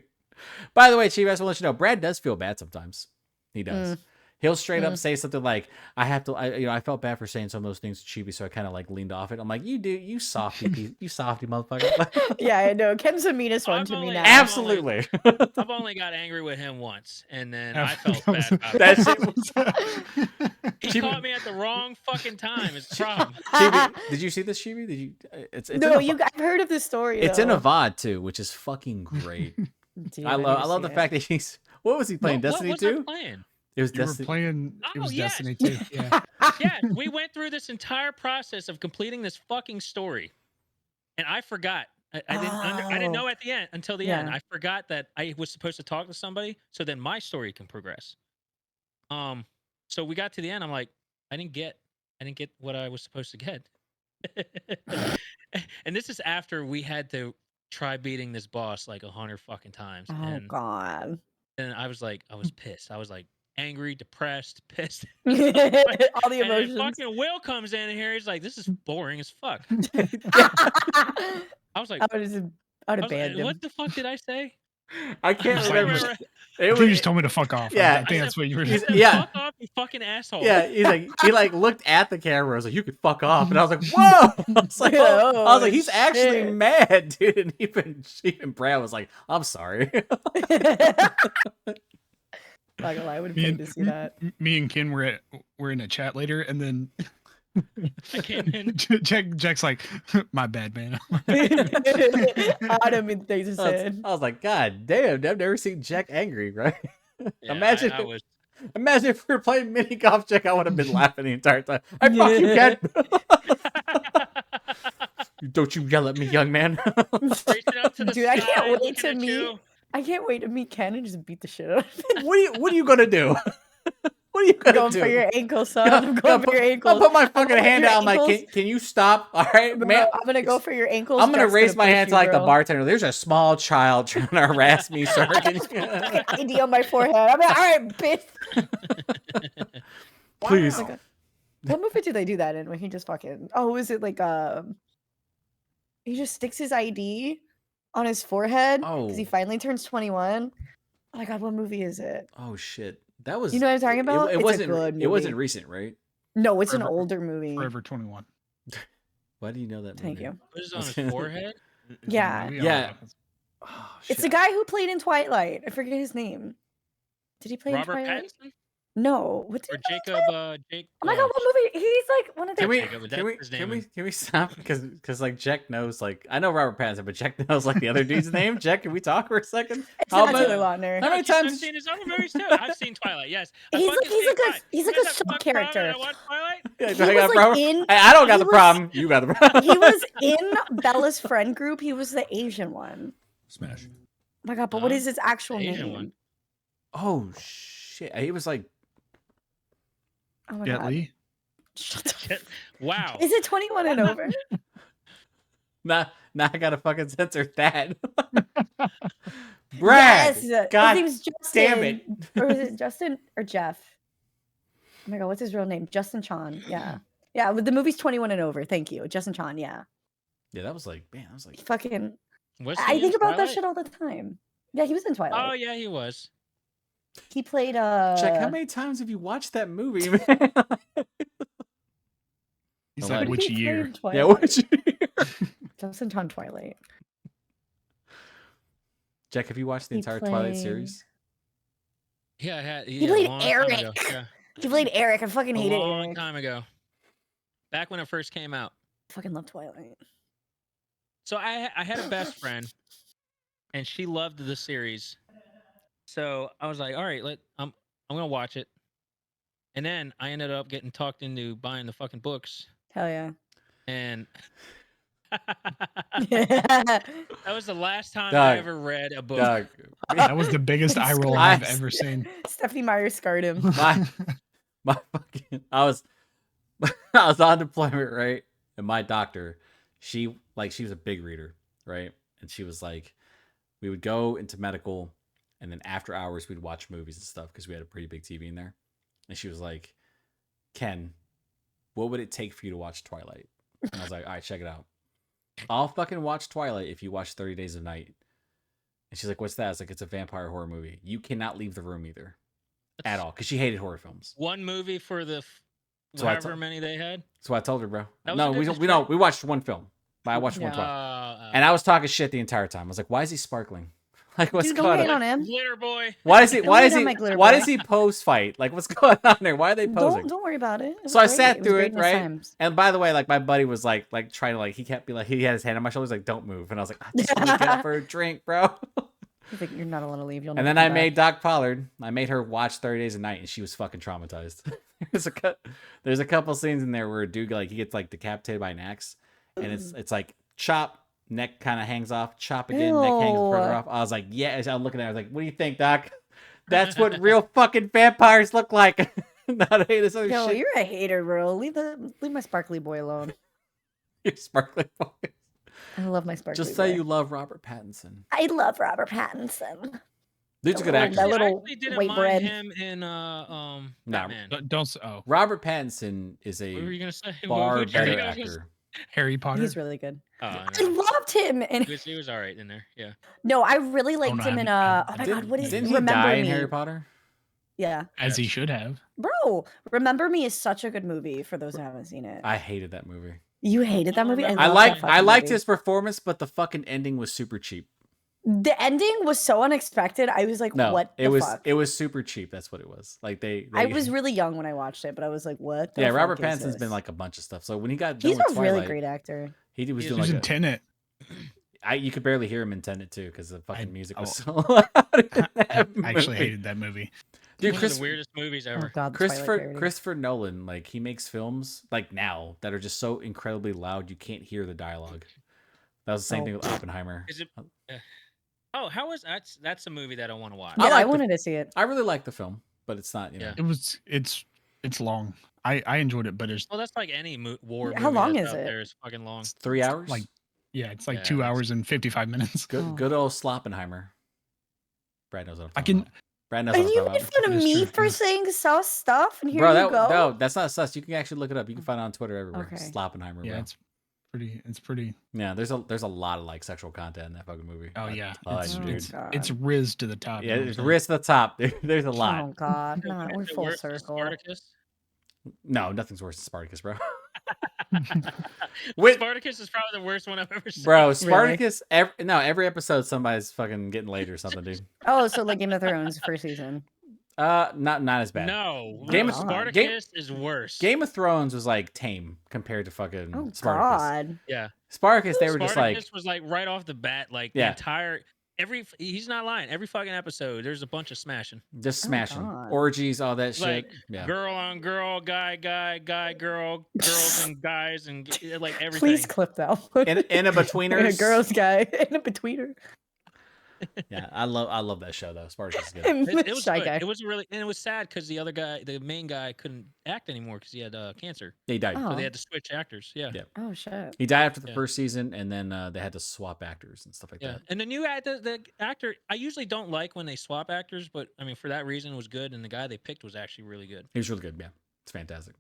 By the way, Chibi, I just want to let you know, Brad does feel bad sometimes. He does. He'll straight up say something like, I felt bad for saying some of those things to Chibi, so I kind of like leaned off it. I'm like, you softy, you softy motherfucker. yeah, I know. Ken's the meanest one to me now. Absolutely. I've only got angry with him once, and then I felt bad about it. He caught me at the wrong fucking time. It's the problem. Chibi, did you see this, Chibi? Did you? It's no, I've heard of this story. It's in a VOD too, which is fucking great. Dude, I love the fact that he's. What was he playing? Destiny 2? It was Destiny. It was Destiny 2. Yeah. Yeah, we went through this entire process of completing this fucking story, and I forgot. I didn't know at the end until the end. I forgot that I was supposed to talk to somebody, so then my story can progress. So we got to the end. I'm like, I didn't get what I was supposed to get. And this is after we had to try beating this boss like 100 fucking times. Oh God. And I was pissed. I was like angry, depressed, pissed. All the emotions. And then fucking Will comes in here. He's like, "This is boring as fuck." I was like, I'd abandon him. what the fuck did I say? I can't remember. You just told me to fuck off. Yeah, I think that's what you were. Fuck off, you fucking asshole. Yeah, he looked at the camera. I was like, "You could fuck off," and I was like, "Whoa!" I was like, "He's actually mad, dude." And even Brad was like, "I'm sorry." Not gonna lie, I would have paid to see that. Me and Ken were in a chat later, and then I came in. Jack's like, "My bad, man." I don't mean things to say. I was like, "God damn, I've never seen Jack angry, right?" Yeah, imagine if we were playing mini golf, Jack. I would have been laughing the entire time. I fuck you, Ken. Don't you yell at me, young man. Reaching up to the Dude, I sky, can't wait looking to at meet. you. I can't wait to meet Ken and just beat the shit out of him. What are you gonna do? What are you gonna Going do? for your ankle, son. I'm going for your ankles. I'll put my I'm fucking going for hand your out. I'm like, ankles. can you stop? All right, Bro, man. I'm gonna go for your ankles. I'm gonna Jeff's raise my push hand to you, like the bro. bartender. There's a small child trying to harass me, sir. Fucking ID on my forehead. I'm like, all right, bitch. Please. Wow. What movie did they do that in? When he just fucking? Oh, is it like he just sticks his ID on his forehead because he Oh. finally turns 21. Oh my god, what movie is it? Oh shit. That was. You know what I'm talking about? It It's a wasn't. good It wasn't movie. recent, right? No, it's an Forever- older movie. Forever 21. Why do you know that? Thank movie? you. What is it on his forehead? Is it a Yeah. movie? Yeah. Oh, Oh, It's the shit. guy who played in Twilight. I forget his name. Did he play Robert in Twilight? Pattinson No. What did or he play in Jacob? Twilight? Jake. Oh my god, what movie? He's like one of the. Can we Jacob, but can we that's his can name. we can we stop because like Jack knows like I know Robert Pattinson but Jack knows like the other dude's name. Jack, can we talk for a second? It's How not about- Taylor Lautner. How many I've times? seen his other movies too. I've seen Twilight. Yes, I He's fucking like- he's seen like a- Twilight. he's You like a guys have fucking sub-character. problem that I watched Twilight? Yeah, He I got was, a problem. like, in- Hey, I don't got he the was- problem. You got the problem. He was in Bella's friend group. He was the Asian one. Smash. Oh my god, but what Huh? is his actual The Asian name? one. Oh shit! He was like, Oh my Jet god. Li? Shut the Wow. Is it 21 and over? nah, I gotta fucking censor that. Brad, Yes, God his name's Justin. damn it! Or is it Justin or Jeff? Oh my god, what's his real name? Justin Chan. Yeah. Yeah, but the movie's 21 and over. Thank you. Justin Chan, yeah. Yeah, that was like, man, that was like, Fucking Was I he think in about that Twilight? shit all the time. Yeah, he was in Twilight. Oh yeah, he was. He played Jack, how many times have you watched that movie, man? He's What like, did which he play year? in Twilight? Yeah, what you? Justin Chan Twilight. Jack, have you watched the He entire Twilight played- series? Yeah, I had. He yeah, played a long time ago. Eric. Yeah, He played Eric. I fucking a hated long Eric. time ago. Back when it first came out. Fucking love Twilight. So I had a best friend, and she loved the series. So I was like, all right, I'm gonna watch it. And then I ended up getting talked into buying the fucking books, Hell yeah. and That that was the last time Doug, I ever read a book. Doug, That was the biggest eye roll I- I've ever seen. Stephanie Meyer scarred him. my fucking, I was on deployment, right? And my doctor, she was a big reader, right? And she was like, we would go into medical, and then after hours we'd watch movies and stuff because we had a pretty big TV in there. And she was like, Ken, what would it take for you to watch Twilight? And I was like, all right, check it out. I'll fucking watch Twilight if you watch 30 Days of Night. And she's like, what's that? I was like, it's a vampire horror movie. You cannot leave the room either. At all. Because she hated horror films. One movie for the So I however told- many they had. That's what I told her, bro. That was No, a we good don't. We don't. We watched one film. But I watched one Yeah. Twilight. And I was talking shit the entire time. I was like, why is he sparkling? Like, what's Dude, don't going hate on? on him. Glitter boy. Why is he? Don't Why hate is on he? my glitter Why boy. does he pose fight? Like, what's going on there? Why are they posing? Don't worry about it. It was So I great. sat was through great it, in his right? times. And by the way, like my buddy was like trying to he kept he had his hand on my shoulder. He's like, don't move. And I was like, I just want to get up for a drink, bro. He's like, you're not allowed to leave. You'll And never then I come made back." Doc Pollard. I made her watch 30 Days a Night, and she was fucking traumatized. There's a couple scenes in there where a dude he gets like decapitated by an axe, and it's like chop, neck kind of hangs off, chop again, neck hangs further Ew. off. I was like, yeah. I'm looking at her, I was like, what do you think, Doc? That's what real fucking vampires look like. Not hey, this other Yo, shit. you're a hater, bro. Leave my sparkly boy alone. You're sparkling boy. I love my sparkly Just say boy. you love Robert Pattinson. I love Robert Pattinson. Dude's a good Oh, actor. that I little actually didn't white mind bread. him in Batman. Don't. Oh, Robert Pattinson is What were a you gonna say? far What'd you better think I was gonna actor. Harry Potter. He's really good. Oh, I no. loved him, and He was all right in there. Yeah. no, I really liked no, him in I oh my god, what is Didn't he Remember die Me? in Harry Potter? Yeah, As he should have. bro. Remember Me is such a good movie for those who haven't seen it. I hated that movie. You hated that movie. I loved liked that I fucking liked movie. his performance, but the fucking ending was super cheap. The ending was so unexpected. I was like, No, what it the was fuck? it was super cheap. That's what it was. Like they I was really young when I watched it, but I was like, what the yeah. fuck Robert is Pattinson's been this? like a bunch of stuff. So when he got done He's with a Twilight, really great actor. he was He doing He was like in Tenet. you could barely hear him in Tenet too because the fucking music was oh. so loud. in that I actually movie. hated that movie. Dude, One of the weirdest movies Oh ever. God, the Twilight parody. Christopher Nolan, like he makes films like now that are just so incredibly loud you can't hear the dialogue. That was the same thing with Oppenheimer. Is it? Oh, how was that's a movie that I want to watch. Yeah, I like the- wanted to see it. I really like the film, but it's not, you know. Yeah. It's long. I enjoyed it, but it's Well, that's like any war movie. How long that's is out it? There. It's fucking long. It's 3 hours. like it's like Yeah, 2 it's- hours and 55 minutes. Good old Sloppenheimer. Brad knows what I'm I talking can. about. Brad knows Are what I'm you talking making about. fun of It is me true, for yeah. saying sus stuff? And here Bro, you go. no, that's not sus. You can actually look it up. You can find it on Twitter everywhere. Okay. Sloppenheimer, Yeah, bro. it's pretty. Yeah, there's a lot of like sexual content in that fucking movie. Oh A yeah, ton, dude. it's Rizz to the top. Yeah, you know it's what I'm saying? Rizz to the top. There's a lot. Oh God, Is no, we're it full worse than circle. Spartacus? No, nothing's worse than Spartacus, bro. Spartacus is probably the worst one I've ever seen. Bro, Spartacus. Every episode somebody's fucking getting laid or something, dude. Oh, so like Game of Thrones first season. Not as bad. No, Game of- Spartacus is worse. Game of Thrones was like tame compared to fucking Oh Spartacus. God. Yeah, Spartacus, they were just like, Spartacus was like right off the bat, like Yeah. the entire he's not lying. Every fucking episode, there's a bunch of smashing. just smashing God. orgies, all that shit. Like Yeah. girl on girl, guy, girl, girls and guys, and like everything. Please clip that one. In a betweeners. Girls guy in a betweener. Yeah, I love that show though. Spartacus is good. It was Shy good. guy. It was really, and it was sad because the other guy, the main guy, couldn't act anymore because he had cancer. He died. Oh. So they had to switch actors. Yeah. Yeah. Oh shit. He died after the Yeah. first season, and then they had to swap actors and stuff like Yeah, that. and the new the actor, I usually don't like when they swap actors, but I mean for that reason it was good, and the guy they picked was actually really good. He was really good. Yeah, it's fantastic.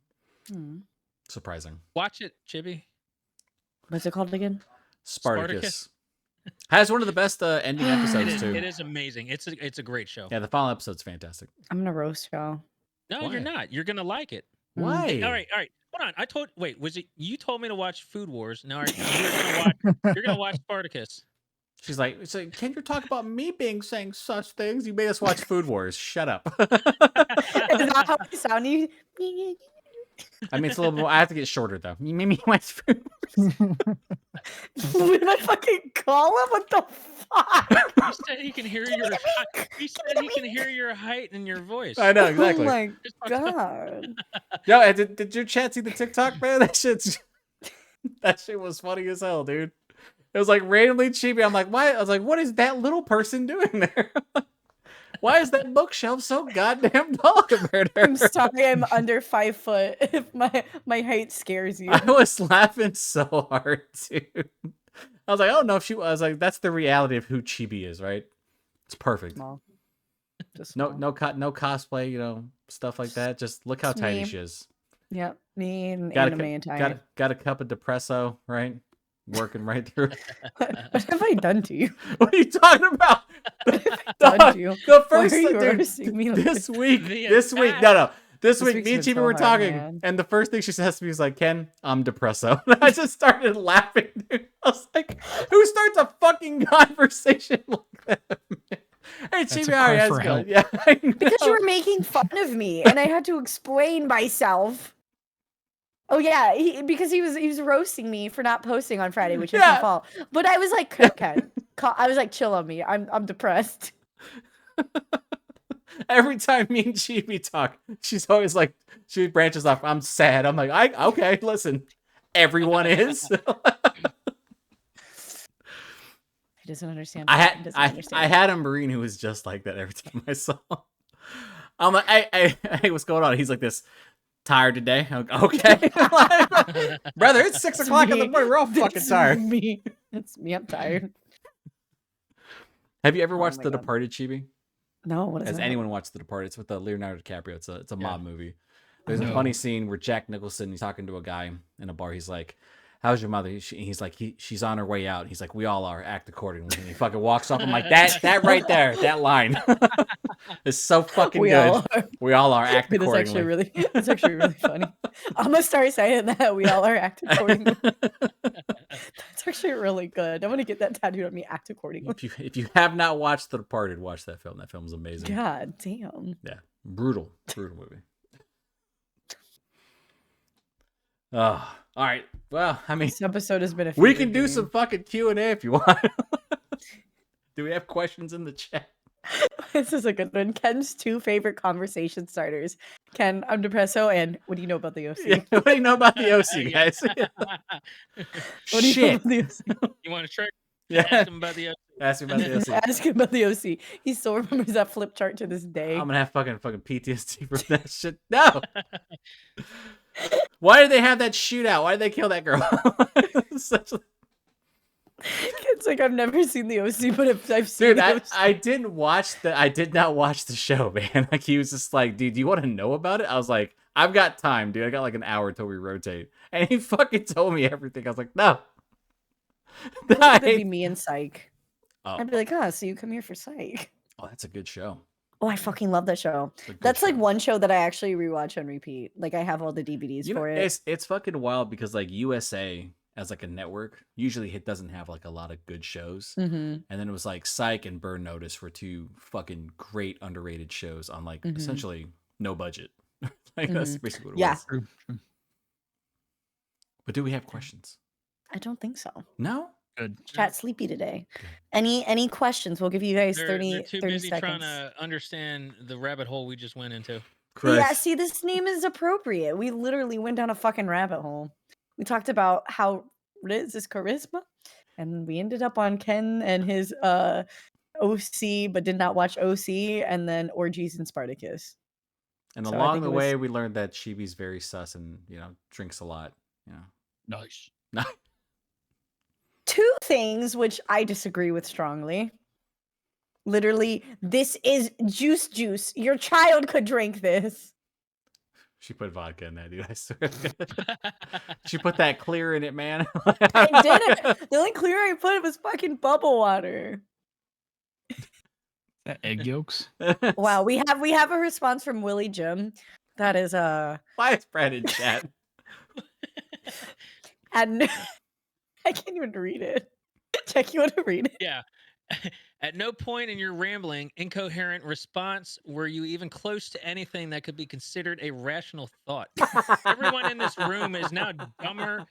Hmm. Surprising. Watch it, Chibi. What's it called again? Spartacus has one of the best ending episodes too. It is amazing. It's a great show. Yeah, the final episode's fantastic. I'm gonna roast y'all. No, Why? you're not. You're gonna like it. Why? All right. Hold on. Wait, was it you told me to watch Food Wars? Now you're gonna watch Spartacus. She's like, can you talk about me saying such things? You made us watch Food Wars. Shut up. Is that how I sound? You? I mean, it's a little more. I have to get shorter though. You made me watch Food Wars. What did I fucking call him? What the fuck? He said he can hear your. He said he can hear your height and your voice. I know exactly. Oh my God. Yo, did your chat see the TikTok, man? That shit was funny as hell, dude. It was like randomly Chibi. I'm like, why? I was like, what is that little person doing there? Why is that bookshelf so goddamn tall compared to her? I'm sorry, I'm under 5 foot. If my height scares you. I was laughing so hard, dude. I was like, I don't know if I was like, that's the reality of who Chibi is, right? It's perfect. Small. Just No, small. no cosplay, you know, stuff like that. Just look how It's tiny me. she is. Yep, me and Got anime a, and got, time. got a cup of depresso, right? Working right through. What have I done to you? What are you talking about? Done Dog, to you? the Why first are you dude, roasting me like this this? week, The this week, attack. no, this This week, week's me and been Chibi so were hard, talking, man. and the first thing she says to me is like, "Ken, I'm depresso." And I just started laughing, dude. I was like, "Who starts a fucking conversation like that?" Hey, That's a Chibi, cry how's for it going? help. Yeah, I Because know. you were making fun of me, and I had to explain myself. Oh yeah, because he was roasting me for not posting on Friday, which is Yeah. my fault. But I was like, okay, I was like, chill on me. I'm depressed. Every time me and Chibi talk, she's always like, she branches off. I'm sad. I'm like, okay, listen, everyone is. He doesn't understand. I He doesn't had understand. I had a Marine who was just like that every time I saw him. I'm like, hey, what's going on? He's like this, tired today. I'm like, okay. Brother, it's 6 It's o'clock in the me. morning. We're all fucking It's tired. me. It's me. I'm tired. Have you ever Oh watched my The God. Departed, Chibi? No, what is Has that? anyone watched The Departed? It's with Leonardo DiCaprio. It's a mob movie. There's a No. funny scene where Jack Nicholson, he's talking to a guy in a bar. He's like, how's your mother? He's like, she's on her way out. He's like, we all are. Act accordingly. And he fucking walks off. I'm like, that right there, that line is so fucking We good. all are. We all are. Act It is accordingly. actually really. It's actually really funny. I'm gonna start saying that. We all are act accordingly. That's actually really good. I'm gonna get that tattooed on me. Act accordingly. If you have not watched The Departed, watch that film. That film is amazing. God damn. Yeah, brutal movie. Oh, all right. Well, I mean, This episode has been a. we fever can do dream. some fucking Q&A if you want. Do we have questions in the chat? This is a good one. Ken's 2 favorite conversation starters. Ken, I'm depresso, and what do you know about the OC? Yeah, what do you know about the OC, guys? What do you know about the OC? You want to trick? Yeah. Ask him about the OC. Ask me about the OC. Ask him about the OC. He still remembers that flip chart to this day. I'm gonna have fucking PTSD from that shit. No. Why did they have that shootout? Why did they kill that girl? It's like I've never seen the OC, but if I've seen Dude, the OC. I did not watch the show, man. Like he was just like, dude, do you want to know about it? I was like, I've got time, dude. I got like an hour till we rotate. And he fucking told me everything. I was like, no. That'd be me and Psych. Oh. I'd be like, so you come here for Psych. Oh, that's a good show. Oh, I fucking love that show. That's like one show that I actually rewatch and repeat. Like I have all the DVDs for it. It's fucking wild because like USA as like a network, usually it doesn't have like a lot of good shows. And then it was like Psych and Burn Notice were 2 fucking great underrated shows on like essentially no budget. Like that's basically what it was. But do we have questions? I don't think so. No? Good. Chat sleepy today. Any questions? We'll give you guys They're 30 too 30 busy seconds. trying to understand the rabbit hole we just went into. Yeah, see, this name is appropriate. We literally went down a fucking rabbit hole. We talked about how Rizz is charisma, and we ended up on Ken and his OC, but did not watch OC, and then orgies and Spartacus. And along the way, we learned that Chibi's very sus and, drinks a lot. Yeah. Nice. 2 things which I disagree with strongly. Literally, this is juice. Your child could drink this. She put vodka in that, dude. I swear. She put that clear in it, man. I didn't. The only clear I put was fucking bubble water. That egg yolks. Wow, we have a response from Willie Jim. That is Why is Brad in chat? And I can't even read it. Check, you want to read it? Yeah. At no point in your rambling, incoherent response were you even close to anything that could be considered a rational thought. Everyone in this room is now dumber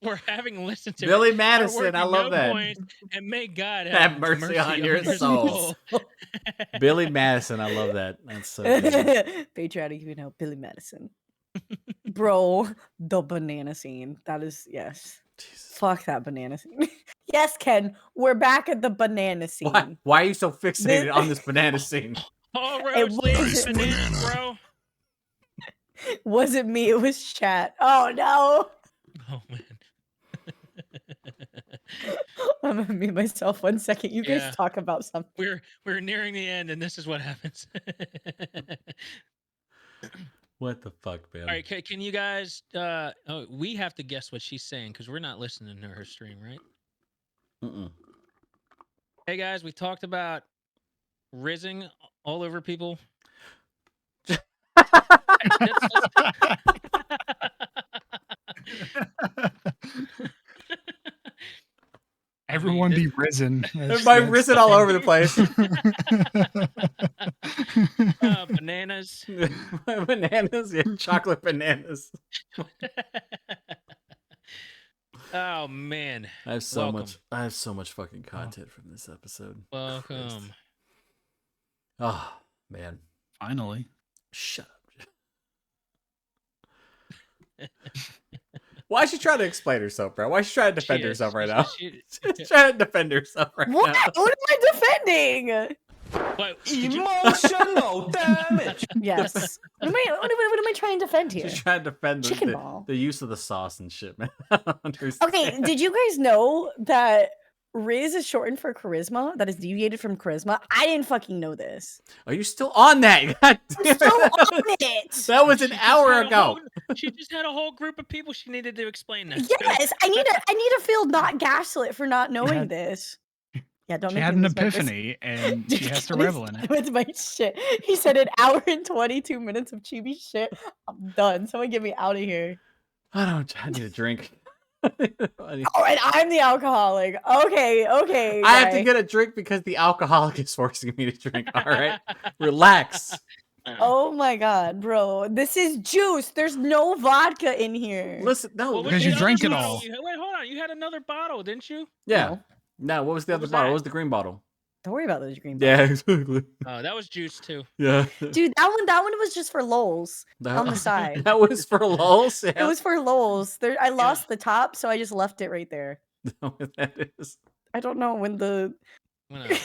for having listened to Billy it. Madison, I love that. And may God have mercy on your soul. Billy Madison, I love that. That's so good. Patriotic, Billy Madison. Bro, the banana scene. That is, yes. Jesus. Fuck that banana scene. Yes, Ken, we're back at the banana scene. Why are you so fixated on this banana scene? All roads lead to bananas, bro. Wasn't me, it was chat. Oh no. Oh man. I'm gonna mute myself 1 second. You guys talk about something. We're nearing the end, and this is what happens. What the fuck, man? All right, can you guys? We have to guess what she's saying because we're not listening to her stream, right? Hey guys, we talked about rizzing all over people. Everyone be risen. Everybody risen all over the place. Bananas. Bananas, yeah, chocolate bananas. Oh man, I have so much fucking content from this episode. Welcome. Oh man, finally. Shut up. Why is she trying to explain herself, bro? Why is she trying to defend herself right now? She's trying to defend herself right now. What am I defending? Emotional damage. Yes. What am I trying to defend here? She's trying to defend the use of the sauce and shit, man. Okay, did you guys know that Rizz is shortened for charisma? That is deviated from charisma? I didn't fucking know this. Are you still on that? God damn I'm still on it. That was an hour ago. She just had a whole group of people she needed to explain that. Yes, I need to feel not gaslit for not knowing this. Yeah, don't. She had an epiphany, and she has to revel in it. With my shit, he said an hour and 22 minutes of chibi shit. I'm done. Someone get me out of here. I need a drink. Oh, and I'm the alcoholic. Okay. I have to get a drink because the alcoholic is forcing me to drink. All right, relax. Oh my god, bro, this is juice. There's no vodka in here. Listen, no, because you drank it all. Wait, hold on. You had another bottle, didn't you? Yeah. No, what was the other bottle? What was the green bottle? Don't worry about those green balls. Yeah, exactly. Oh, that was juice too. Yeah. Dude, that one was just for lols on the side. That was for lulz. It was for lols. There, I lost the top, so I just left it right there. What that is. I don't know when the I'm gonna,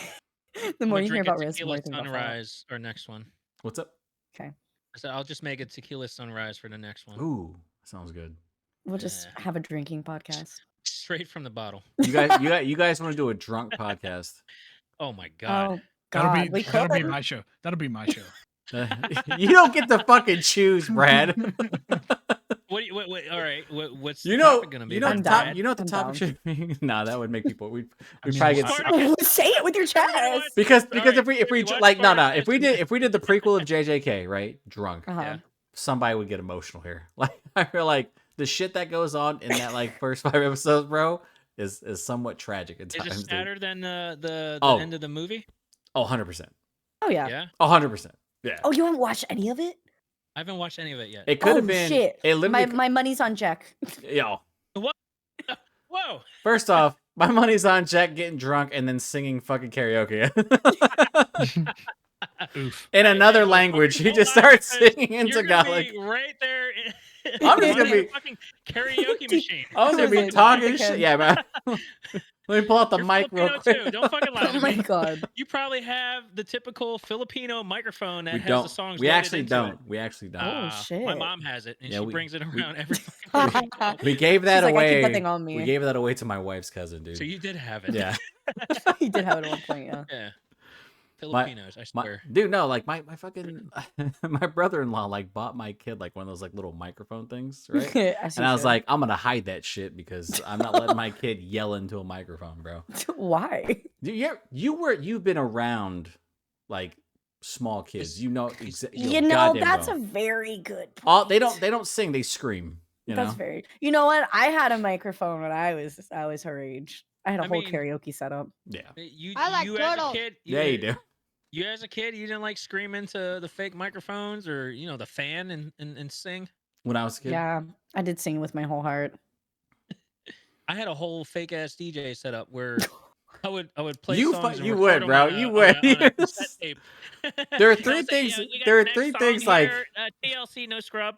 the more I'm you gonna hear drink about a Rizz, the more tequila you think about Fallout. sunrise. Our next one. What's up? Okay, I said I'll just make a tequila sunrise for the next one. Ooh, sounds good. we'll just Yeah. have a drinking podcast. Straight from the bottle. You guys want to do a drunk podcast? Oh my god. Oh God, we that'll be could. my show. That'll be my show. You don't get to fucking choose, Brad. What? All right. What's You the know, topic gonna be? you know what I'm the top, down. you know what the I'm topic down. should be. Nah, that would make people. We'd mean, probably get Spartacus. Say it with your chest. because Alright, if we watch like no Spartacus. if we did the prequel of JJK right drunk Uh-huh. somebody would get emotional here. Like I feel like the shit that goes on in that like first 5 episodes, bro, is somewhat tragic at Is times. it dude. sadder than the Oh. end of the movie? Oh, 100%. Oh yeah. Yeah. 100%. Yeah. Oh, you haven't watched any of it? I haven't watched any of it yet. It could Oh have been. shit! It literally. My money's on Jack. Yo. Whoa. First off, my money's on Jack getting drunk and then singing fucking karaoke. Oof. In another Hold language, he on, just starts because singing in You're gonna Tagalog. be right there. I'm just gonna on be- the fucking karaoke machine. I was gonna be Listen, talking I shit. can- Yeah, man. Let me pull out the You're mic real Filipino quick. too. Don't fucking lie Oh to my me. God. You probably have the typical Filipino microphone that We has don't. the songs. We loaded actually into don't. It. We actually don't. Oh, My shit. mom has it, and Yeah, she we- brings it we- around every fucking call. We gave that She's like, I keep away. that thing on me. We gave that away to my wife's cousin, dude. So you did have it. Yeah. He did have it at one point, yeah. Yeah. Filipinos, I My, swear. dude, no, like my fucking my brother-in-law like bought my kid like one of those like little microphone things, right? As And you I was should. like, I'm gonna hide that shit because I'm not letting my kid yell into a microphone, bro. Why? You've been around like small kids. You know, You know, that's a very good point. all they don't sing, they scream. You That's know, very. You know what? I had a microphone when I was her age. I had a I whole mean- karaoke setup. yeah, I like you as a turtles. kid. yeah, you do. You as a kid, you didn't like scream into the fake microphones or the fan and sing. When I was a kid, Yeah, I did sing with my whole heart. I had a whole fake ass DJ setup where I would play You songs. and you record would, them bro. on a- You on would. a- on a cassette tape. There are I three was like, things- "Yeah, we got there are next three song things like- here, TLC no scrub.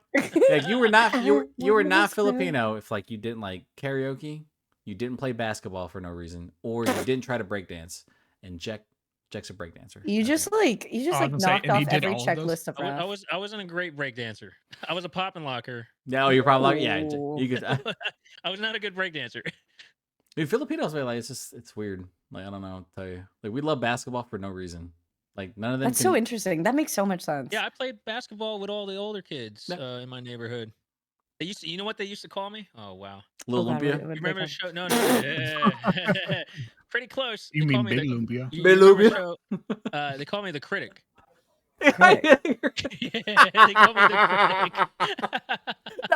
like you were not you were not What's that? Filipino if like you didn't like karaoke, you didn't play basketball for no reason, or you didn't try to break dance. And Jack's a break dancer. You just like Oh, I was gonna say, knocked and he off did every all of those? checklist of rap. I wasn't a great break dancer. I was a pop and locker. No, you're probably like, yeah. Ooh. You could. I was not a good break dancer. Dude, Filipinos, man, like it's weird. Like I don't know, what to tell you. Like we love basketball for no reason. Like none of them. That's so interesting. That makes so much sense. Yeah, I played basketball with all the older kids Yeah. in my neighborhood. They used to, you know what they used to call me? Oh wow. Little Oh, God, Olympia. what You did they remember the call- show? No, no. Yeah. Pretty close. You They call mean me Big the- Lumpia? you Big remember the Lumpia? show? They call me the critic. Critic. Yeah, they call me the critic.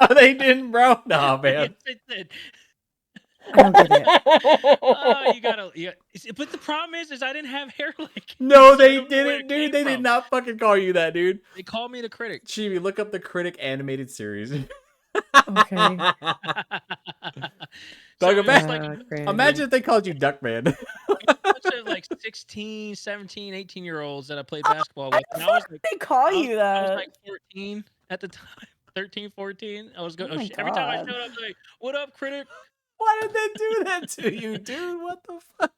No, they didn't, bro. No, man. Yes, they did. I don't get it. Oh, you gotta. Yeah. But the problem is I didn't have hair like. No, so I they don't know where didn't, it dude. came They did from. not fucking call you that, dude. They called me the critic. Chibi, look up the Critic animated series. Okay. Dog, it was imagine- like Great. Imagine if they called you Duckman. a bunch of like 16, 17, 18-year-olds that I played basketball with. And I was like, they call I was, you I was that. like 14 at the time. 13, 14. I was going. Oh my every time I God. showed up, like, "What up, critic?" Why did they do that to you, dude? What the fuck?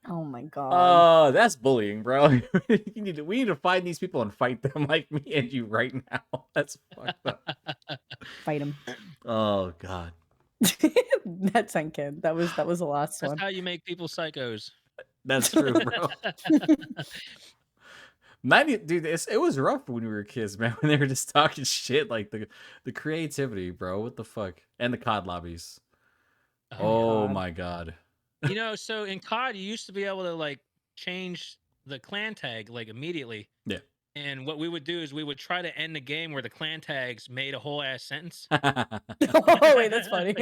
Oh my god. Oh, that's bullying, bro. We need to find these people and fight them like me and you right now. That's fucked up. Fight him. Oh god. That sank in. That was the last That's one. how you make people psychos. That's true, bro. Dude, it was rough when we were kids, man. When they were just talking shit, like the creativity, bro. What the fuck? And the COD lobbies. Oh God. my god. You know, so in COD, you used to be able to like change the clan tag like immediately. Yeah. And what we would do is we would try to end the game where the clan tags made a whole ass sentence. Oh wait, that's funny.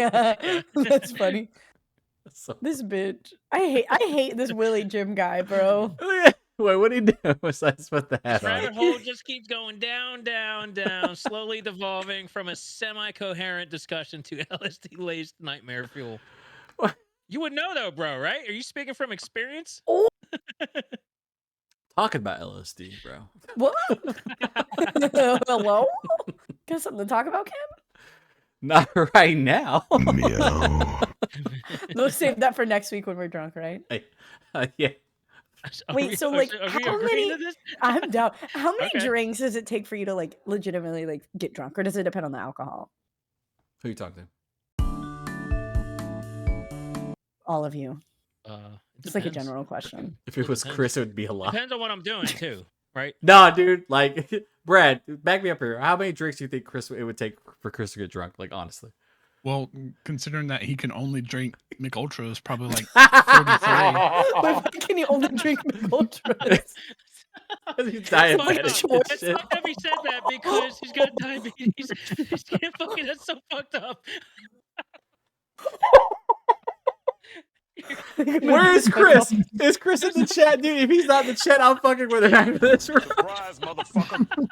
That's funny. So- This bitch. I hate this Willie Jim guy, bro. Wait, what did he do besides put the hat Rabbit on? hole just keeps going down, down, down, slowly devolving from a semi-coherent discussion to LSD-laced nightmare fuel. You would know though, bro, right? Are you speaking from experience? Oh. Talking about LSD, bro. What? Hello? Got something to talk about, Cam? Not right now. No, save that for next week when we're drunk, right? Yeah. Wait, so like, are we how agreeing many? to this? I'm down. How many Okay. drinks does it take for you to like legitimately like get drunk, or does it depend on the alcohol? Who you talking to? All of you. It's like a depends. general question. If it was Depends. Chris, it would be a lot. Depends on what I'm doing too, right? Nah, dude. Like, Brad, back me up here. How many drinks do you think it would take for Chris to get drunk? Like, honestly. Well, considering that he can only drink Mick Ultras, probably like 43. Why can you only drink Mick Ultras? He's diabetic. Like, It's fucked up he said that because he's got diabetes. That's so fucked up. Where is Chris? Is Chris in the chat, dude? If he's not in the chat, I'm fucking with him after this. Surprise, motherfucker.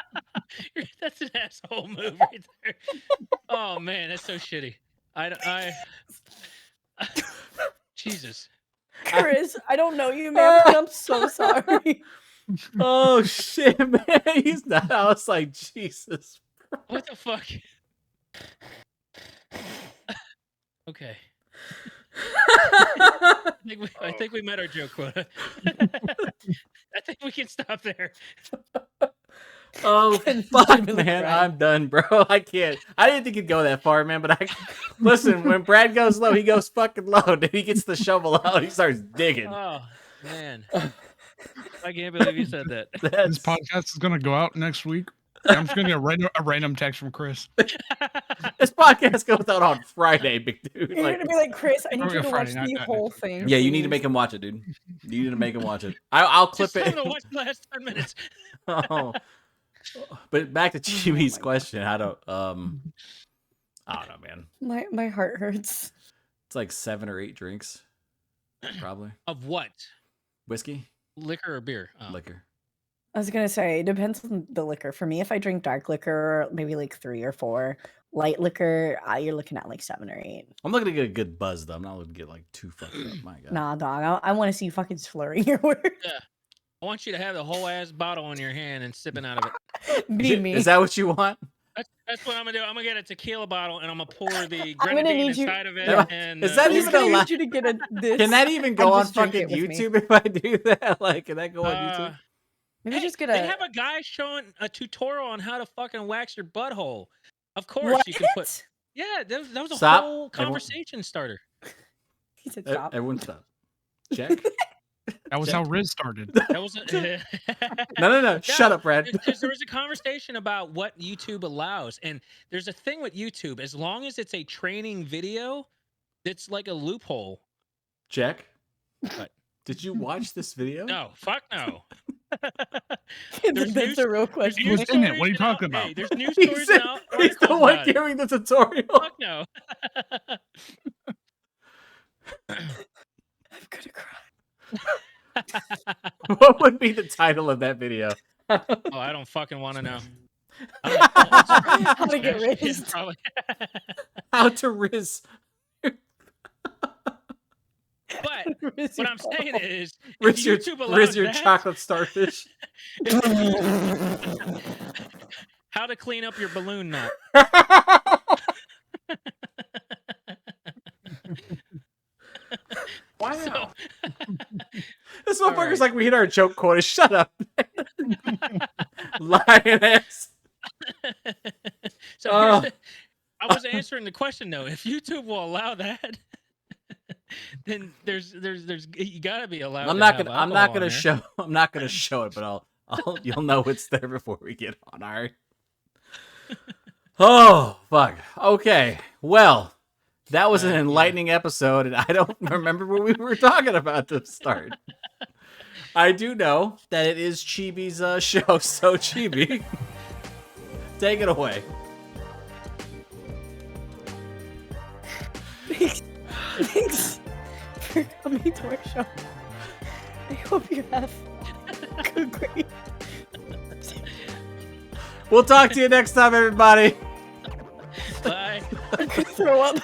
That's an asshole move right there. Oh man, that's so shitty. Jesus. Chris, I don't know you, man, but I'm so sorry. Oh shit, man. He's not. I was like, Jesus. What the fuck? Okay. I think we met our joke quota. I think we can stop there. Oh fuck, Legitimately man, crying. I'm done, bro. I can't. I didn't think he'd go that far, man. But listen. When Brad goes low, he goes fucking low. Then he gets the shovel out. He starts digging. Oh man, I can't believe you said that. This podcast is gonna go out next week. I'm just gonna get a random text from Chris. This podcast goes out on Friday, big dude. You're gonna be like, Chris, I need Probably you a to Friday watch night, the not whole next thing. Yeah, you need to please." make him watch it, dude. You need to make him watch it. I'll clip Just tell him it. to watch the last 10 minutes. Oh. But back to Chibi's question, how to I don't know, man. My heart hurts. It's like 7 or 8 drinks, probably. Of what? Whiskey, Liquor or beer? Oh. liquor. I was gonna say it depends on the liquor. For me, if I drink dark liquor, maybe like 3 or 4. Light liquor, you're looking at like 7 or 8. I'm looking to get a good buzz though. I'm not looking to get like too fucked up. My God. Nah, dog. I want to see you fucking slurring your words. I want you to have the whole ass bottle in your hand and sipping out of it. Be me. Is that what you want? That's what I'm gonna do. I'm gonna get a tequila bottle and I'm gonna pour the I'm gonna grenadine need you- inside of it. Yeah. And Is that I'm just even gonna allowed? need you to get this. Can that even go and on just drink fucking it with me. YouTube if I do that? Like, can that go on Uh, YouTube? Maybe hey, just get they a. have a guy showing a tutorial on how to fucking wax your butthole. Of course What? you can put. Yeah, that was a Stop. whole Everyone- conversation starter. He said stop. Everyone stop. Check. That was how Rizz started. That was a, No. Shut up, Brad. Because there was a conversation about what YouTube allows, and there's a thing with YouTube. As long as it's a training video, it's like a loophole. Check. What? Did you watch this video? No, fuck no. That's news- a real There's question. Who's news in it? stories What are you and talking out- about? Hey, there's news He stories said and he's the articles one about it. giving the tutorial. Fuck no. I'm gonna cry. What would be the title of that video? Oh, I don't fucking want to know. How to get Yeah, raised. probably. How to Rizz. But what I'm saying is, if Rizz your, YouTube allows your that, chocolate starfish. how to clean up your balloon knot. Wow. So, This All motherfucker's right. like, we hit our joke quota. Shut up. Lioness. so Oh. here's I was answering the question though. If YouTube will allow that, then there's you gotta be allowed. I'm not gonna show it, but you'll know it's there before we get on. All right. Oh fuck. Okay. Well, that was an Yeah. enlightening episode, and I don't remember what we were talking about to start. I do know that it is Chibi's show, so Chibi, take it away. Thanks for coming to our show. I hope you have a great. We'll talk to you next time, everybody. Bye. I'm gonna throw up.